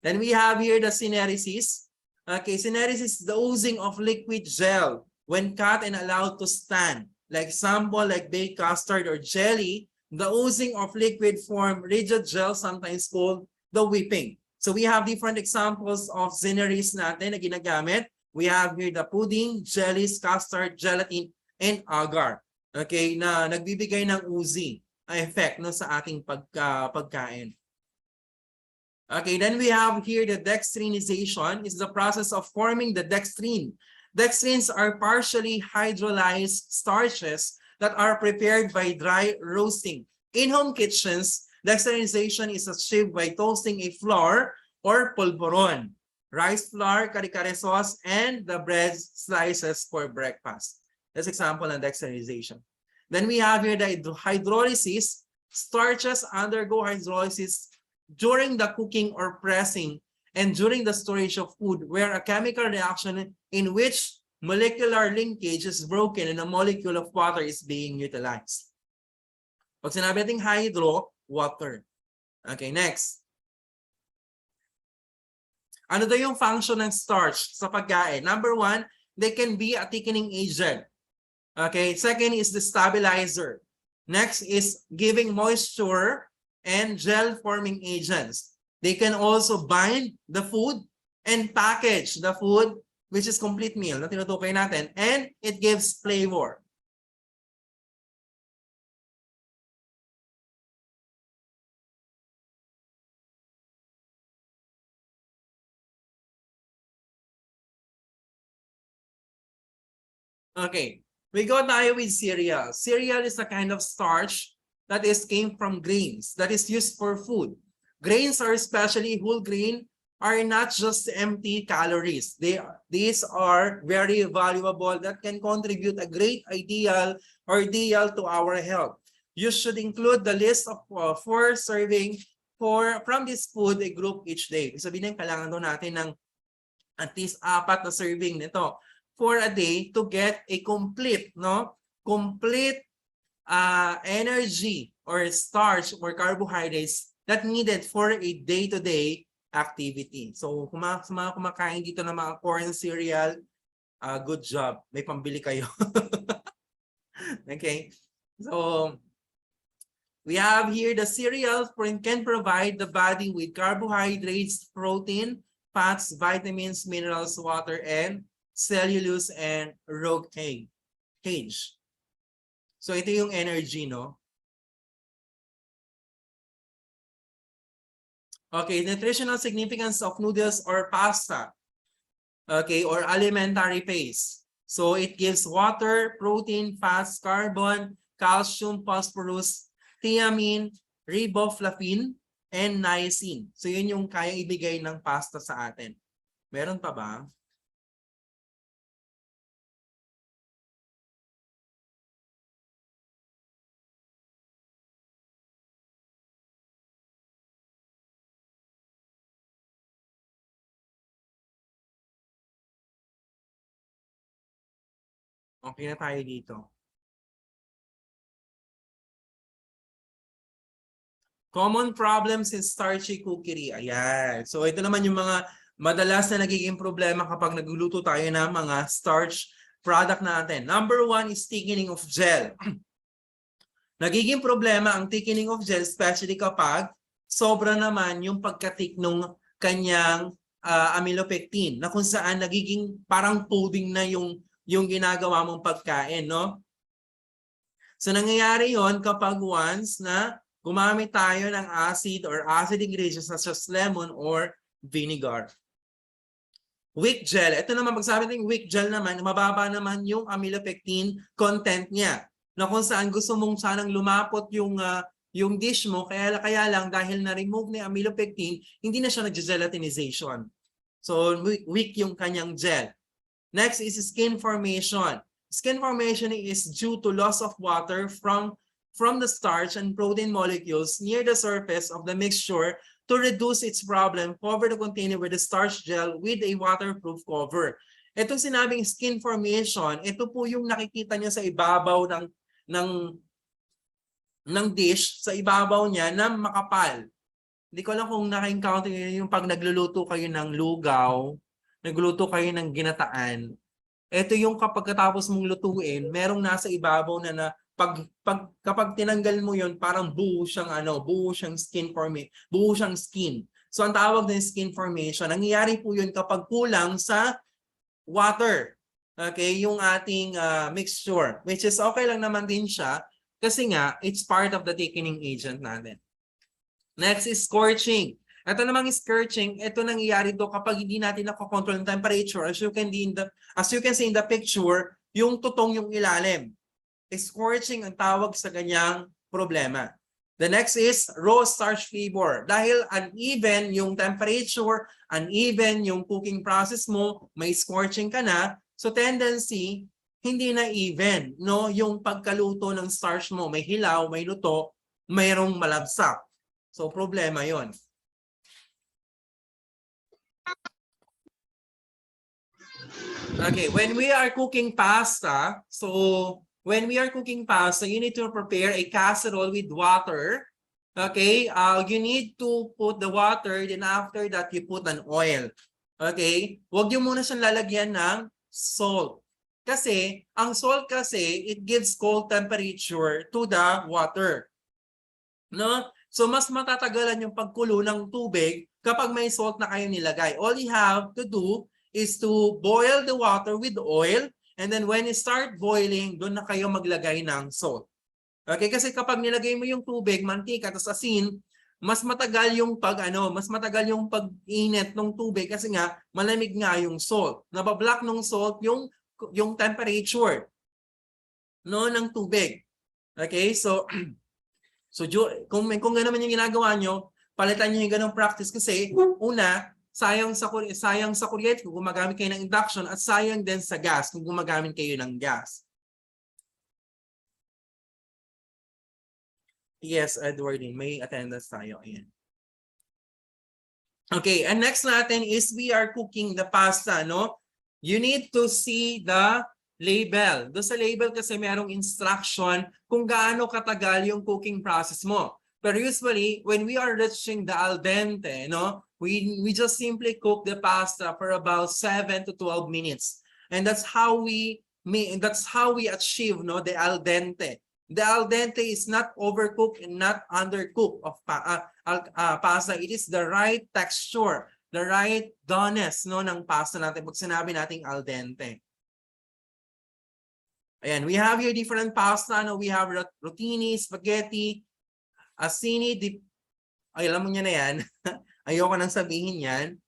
Then we have here the syneresis. Okay, syneresis is the oozing of liquid gel when cut and allowed to stand. Like example, like baked custard or jelly, the oozing of liquid form rigid gel, sometimes called the whipping. So we have different examples of syneres natin na ginagamit. We have here the pudding, jellies, custard, gelatin, and agar. Okay, na nagbibigay ng oozing effect sa ating pagkain. Okay, then we have here the dextrinization. Is the process of forming the dextrin. Dextrins are partially hydrolyzed starches that are prepared by dry roasting. In home kitchens, dextrinization is achieved by toasting a flour or polvoron, rice flour, kare-kare sauce, and the bread slices for breakfast. That's example of dextrinization. Then we have here the hydrolysis. Starches undergo hydrolysis during the cooking or pressing and during the storage of food, where a chemical reaction in which molecular linkage is broken and a molecule of water is being utilized. Pag sinabi natin hydro, water. Okay, next. Ano daw yung function ng starch sa pagkain? Number one, they can be a thickening agent. Okay, second is the stabilizer. Next is giving moisture and gel-forming agents. They can also bind the food and package the food, which is complete meal na tinutukoy natin, and it gives flavor. Okay, we go tayo with cereal. Cereal is a kind of starch that came from grains that is used for food. Grains are especially whole grain are not just empty calories. These are very valuable that can contribute a great ideal to our health. You should include the list of 4 serving from this food a group each day. Sabihin niyo, kailangan daw natin ng at least 4 na serving nito for a day to get a complete energy or starch or carbohydrates that needed for a day-to-day activity. So kung mga kumakain dito ng mga corn cereal, good job. May pambili kayo. Okay. So we have here the cereals can provide the body with carbohydrates, protein, fats, vitamins, minerals, water, and cellulose and raw cage. So ito yung energy, no? Okay, nutritional significance of noodles or pasta. Okay, or alimentary paste. So it gives water, protein, fats, carbon, calcium, phosphorus, thiamine, riboflavin, and niacin. So yun yung kayang ibigay ng pasta sa atin. Meron pa ba? Okay na tayo dito. Common problems in starchy cookery. Ayan. So ito naman yung mga madalas na nagiging problema kapag nagluluto tayo ng mga starch product natin. Number 1 is thickening of gel. Nagiging problema ang thickening of gel, especially kapag sobra naman yung pagkatik ng kanyang amylopectin, na kung saan nagiging parang pudding na yung ginagawa mong pagkain, no? So nangyayari yon kapag once na gumamit tayo ng acid or acid ingredients such as lemon or vinegar. Weak gel. Ito naman, pag sabi natin weak gel naman, mababa naman yung amylopectin content niya, na kung saan gusto mong sanang lumapot yung dish mo, kaya lang dahil na-remove ni amylopectin, hindi na siya nag-gelatinization. So weak yung kanyang gel. Next is skin formation. Skin formation is due to loss of water from the starch and protein molecules near the surface of the mixture. To reduce its problem, cover the container with the starch gel with a waterproof cover. Itong sinabing skin formation, ito po yung nakikita nyo sa ibabaw ng dish, sa ibabaw niya na makapal. Hindi ko alam kung naka-encounter yung pag nagluluto kayo ng lugaw, nagluluto kayo ng ginataan. Ito yung kapag katapos mong lutuin, merong nasa ibabaw na kapag tinanggal mo yon, parang buo siyang skin. So ang tawag ng skin formation, nangyayari po yun kapag kulang sa water. Okay, yung ating mixture, which is okay lang naman din siya kasi nga it's part of the thickening agent natin. Next is scorching. Ito namang scorching, ito nangyayari do kapag hindi natin nakokontrol ng temperature. As you can see in the picture, yung tutong yung ilalim. Scorching ang tawag sa ganyang problema. The next is raw starch flavor. Dahil uneven yung temperature, uneven yung cooking process mo, may scorching ka na, so tendency, hindi na even, no? Yung pagkaluto ng starch mo, may hilaw, may luto, mayroong malabsak. So problema yon. Okay, when we are cooking pasta, you need to prepare a casserole with water. Okay, you need to put the water, then after that, you put an oil. Okay, huwag niyo muna siyang lalagyan ng salt. Kasi, ang salt kasi, it gives cold temperature to the water. No? So, mas matatagalan yung pagkulo ng tubig kapag may salt na kayo nilagay. All you have to do is to boil the water with oil, and then when it start boiling, doon na kayo maglagay ng salt. Okay, kasi kapag nilagay mo yung tubig, mantika, tapos asin, mas matagal yung pag-init ng tubig kasi nga malamig nga yung salt. Nabablock ng salt yung temperature no ng tubig. Okay, so kung gano'n man yung ginagawa nyo, palitan nyo yung ganong practice kasi una, sayang sa kuryente kung gumagamit kayo ng induction at sayang din sa gas kung gumagamit kayo ng gas. Yes, Edwardine, may attendance tayo. Ayan. Okay, and next natin is we are cooking the pasta, no? You need to see the label. Doon sa label kasi merong instruction kung gaano katagal yung cooking process mo. Pero usually, when we are reaching the al dente, no, we just simply cook the pasta for about 7 to 12 minutes. And that's how we achieve, no, the al dente. The al dente is not overcooked and not undercooked of pasta. It is the right texture, the right doneness, no, ng pasta natin pag sinabi nating al dente. Ayan, we have here different pasta. No? We have rotini, spaghetti, asini, ay, alam mo niya na yan. Ayoko nang sabihin yan.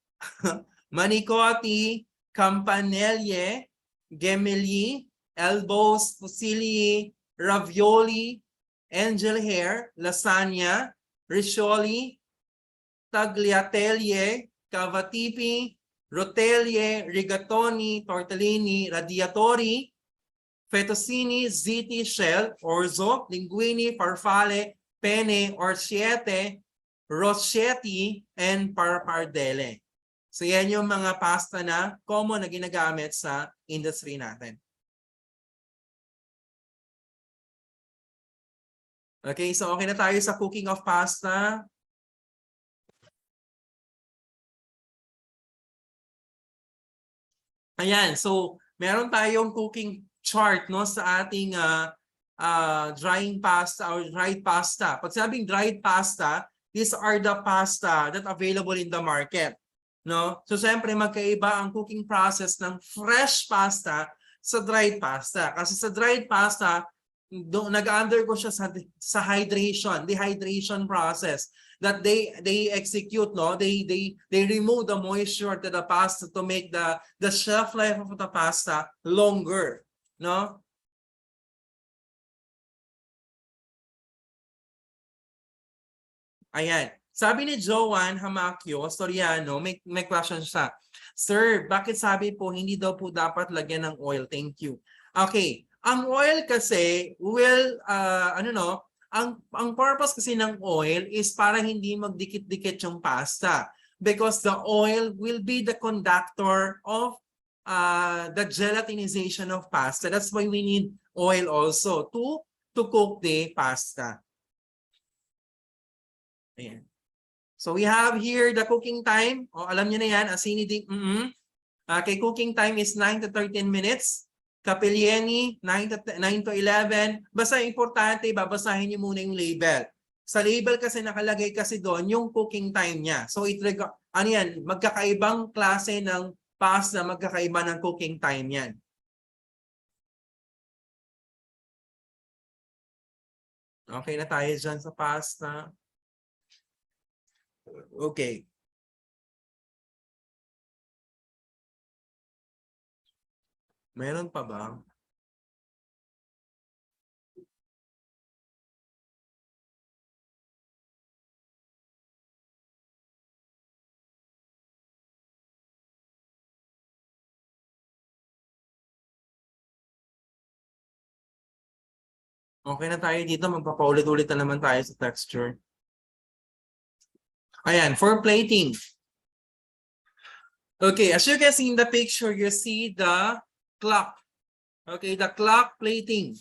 Manicotti, campanelle, gemelli, elbows, fusilli, ravioli, angel hair, lasagna, riscioli, tagliatelle, cavatipi, rotellie, rigatoni, tortellini, radiatori, fettuccine, ziti, shell, orzo, linguine, farfalle, penne, orsiete, roschetti, and parpardelle. So yan yung mga pasta na common na ginagamit sa industry natin. Okay, so okay na tayo sa cooking of pasta. Ayan, so meron tayong cooking chart no sa ating drying pasta or dried pasta. Pag sabing dried pasta, these are the pasta that available in the market. No? So siyempre magkaiba ang cooking process ng fresh pasta sa dried pasta. Kasi sa dried pasta, nag-undergo siya sa dehydration process that they execute, no, they remove the moisture to the pasta to make the shelf life of the pasta longer, no. Ayan, sabi ni Joanne Hamakyo Soriano, may question siya. Sir, bakit sabi po hindi daw po dapat lagyan ng oil? Thank you. Okay, ang oil kasi will ang purpose kasi ng oil is para hindi magdikit-dikit yung pasta because the oil will be the conductor of the gelatinization of pasta. That's why we need oil also to cook the pasta. Ayan. So we have here the cooking time. O, alam niyo na yan, asini din. Okay, cooking time is 9 to 13 minutes. Capellieni, 9 to 11. Basta importante, babasahin niyo muna yung label. Sa label kasi nakalagay kasi doon yung cooking time niya. So magkakaibang klase ng pasta, magkakaiba ng cooking time yan. Okay na tayo dyan sa pasta. Okay. Meron pa ba? Okay na tayo dito. Magpapaulit-ulit na naman tayo sa texture. Ayan, for plating. Okay, as you can see in the picture, you see the clock. Okay, the clock plating.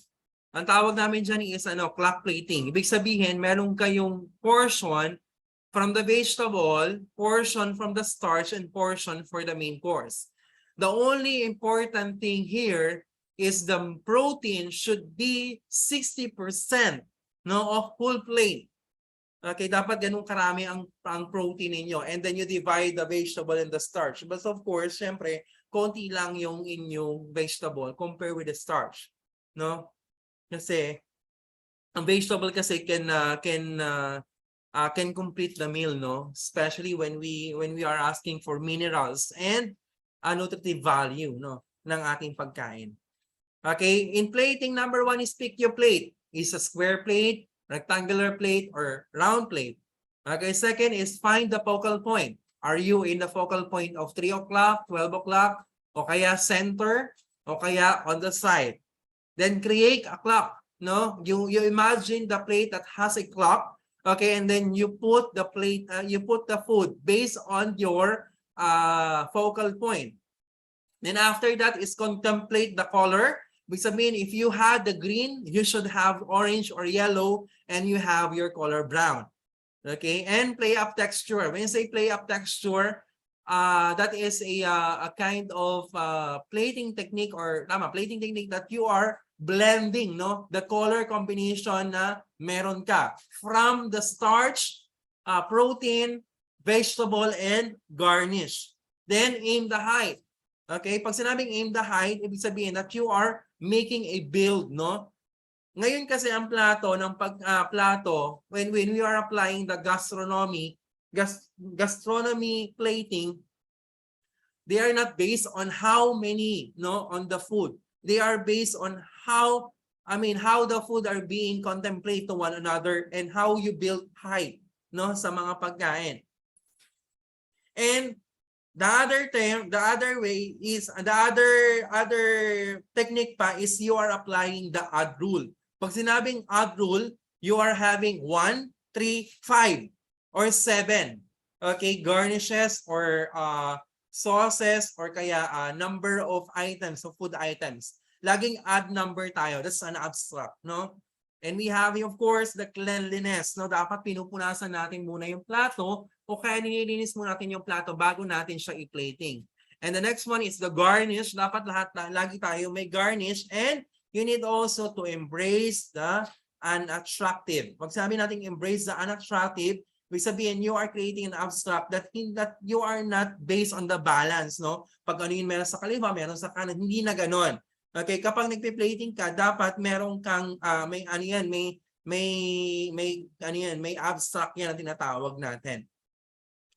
Ang tawag namin dyan is clock plating. Ibig sabihin, meron kayong portion from the vegetable, portion from the starch, and portion for the main course. The only important thing here is the protein should be 60% of full plate. Okay, dapat ganun karami ang protein ninyo. And then you divide the vegetable and the starch. But of course, syempre, konti lang yung inyong vegetable compared with the starch. No? Kasi, ang vegetable kasi can complete the meal, no? Especially when we are asking for minerals and nutritive value, no, ng ating pagkain. Okay, in plating, number 1 is pick your plate. Is a square plate, rectangular plate, or round plate. Okay, second is find the focal point. Are you in the focal point of 3 o'clock, 12 o'clock, o kaya center, o kaya on the side? Then create a clock. No, you imagine the plate that has a clock. Okay, and then you put the plate, you put the food based on your focal point. Then after that is contemplate the color. Which mean if you had the green, you should have orange or yellow, and you have your color brown. Okay, and play up texture. When you say play up texture, that is a kind of plating technique, or plating technique that you are blending, no, the color combination na meron ka from the starch, protein, vegetable, and garnish. Then aim the height. Okay, pag sinabing aim the height, ibig sabihin that you are making a build, no? Ngayon kasi ang plato ng plato, when we are applying the gastronomy plating, they are not based on how many, no, on the food. They are based on how the food are being contemplated to one another and how you build height, no, sa mga pagkain. And the other way is the other technique pa is you are applying the odd rule. Pag sinabing odd rule, you are having 1, 3, 5 or 7. Okay, garnishes or sauces or kaya number of items, of food items. Laging odd number tayo. That's an abstract, no? And we have, of course, the cleanliness. No, dapat pinupunasan natin muna yung plato o kaya nililinis muna natin yung plato bago natin siya i-plating. And the next one is the garnish. Dapat lagi tayo may garnish, and you need also to embrace the unattractive. Pag sabi natin embrace the unattractive, ibig sabihin you are creating an abstract that you are not based on the balance, no? Pag ano yun meron sa kaliwa, meron sa kanan, hindi na ganon. Okay, kapag nagpe-plating ka, dapat meron kang may abstract yan na tinatawag natin.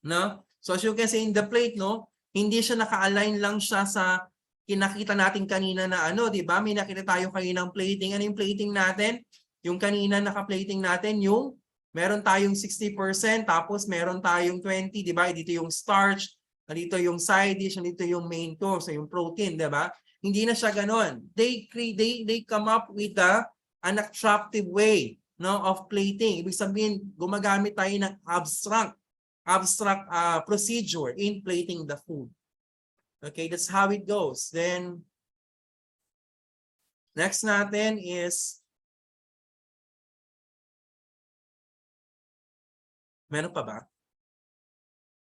No? So as you can see in the plate, no, hindi siya naka-align lang siya sa kinakita natin kanina na di ba? May nakita tayo kaninang plating. Ano yung plating natin? Yung kanina naka-plating natin, yung meron tayong 60%, tapos meron tayong 20, di ba? Dito yung starch, dito yung side dish, dito yung main course, yung protein, di ba? Hindi na siya ganon. They come up with an attractive way, no, of plating. Ibig sabihin, gumagamit tayo ng abstract procedure in plating the food. Okay, that's how it goes. Then, next natin is, meron pa ba?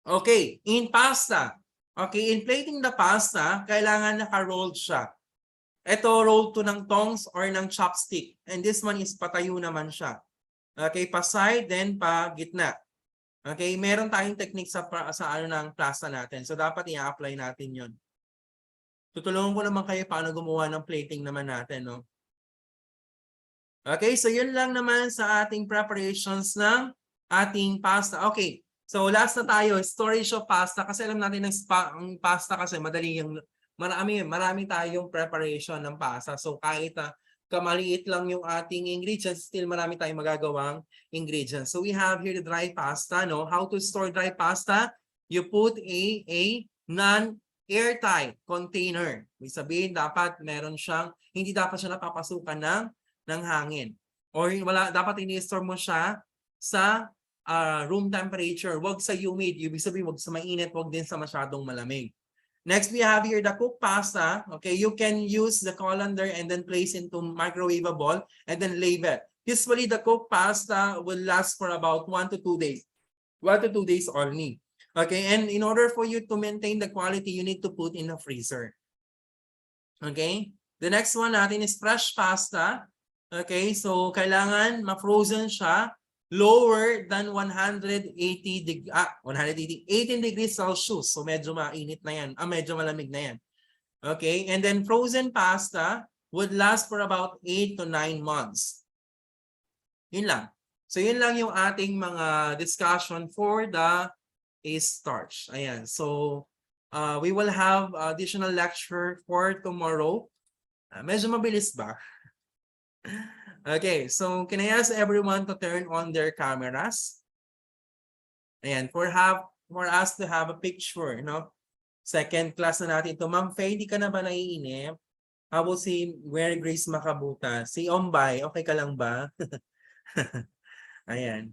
Okay, in pasta. Okay, in plating the pasta, kailangan naka-rolled siya. Ito, roll to ng tongs or ng chopstick. And this one is patayo naman siya. Okay, pa side, then pa gitna. Okay, meron tayong technique sa ng pasta natin. So, dapat i-apply natin yon. Tutulungan ko naman kayo paano gumawa ng plating naman natin, no? Okay, so yun lang naman sa ating preparations ng ating pasta. Okay. So last na tayo, storage of pasta, kasi alam natin ang pasta kasi madali yung marami tayong preparation ng pasta. So kahit kamaliit lang yung ating ingredients, still marami tayong magagawang ingredients. So we have here the dry pasta, no? How to store dry pasta? You put a non-airtight container. May sabihin dapat meron siyang, hindi dapat siya napapasukan ng hangin. Or dapat ini-store mo siya sa room temperature, wag sa humid, ibig sabihin wag sa mainit, wag din sa masyadong malamig. Next, we have here the cooked pasta. Okay, you can use the colander and then place into microwavable and then label. Usually, the cooked pasta will last for about 1 to 2 days. 1 to 2 days only. Okay, and in order for you to maintain the quality, you need to put in a freezer. Okay, the next one natin is fresh pasta. Okay, so kailangan ma-frozen siya lower than 180 18 degrees Celsius. So medyo mainit na yan. Medyo malamig na yan. Okay, and then frozen pasta would last for about 8 to 9 months. Yun lang. So yun lang yung ating mga discussion for the starch. Ayan. So we will have additional lecture for tomorrow. Medyo mabilis ba? Okay, so can I ask everyone to turn on their cameras? Ayan, for us to have a picture, no? Second class na natin ito. Ma'am Faye, di ka na ba naiinip? How about si Mary Grace Makabuta? Si Ombay, okay ka lang ba? Ayan.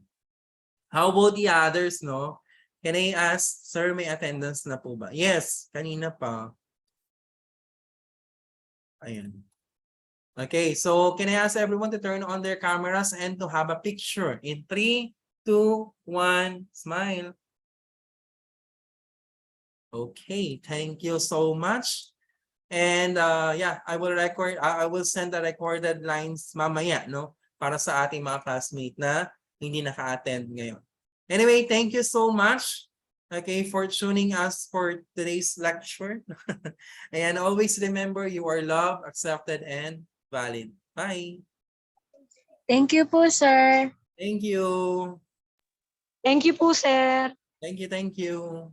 How about the others, no? Can I ask, sir, may attendance na po ba? Yes, kanina pa. Ayan. Okay, so can I ask everyone to turn on their cameras and to have a picture in 3, 2, 1, smile. Okay, thank you so much. And yeah, I will send the recorded lines mamaya, no? Para sa ating mga classmate na hindi naka-attend ngayon. Anyway, thank you so much. Okay, for tuning us for today's lecture. And always remember, you are loved, accepted, and valid. Bye. Thank you po, sir. Thank you. Thank you po, sir. Thank you.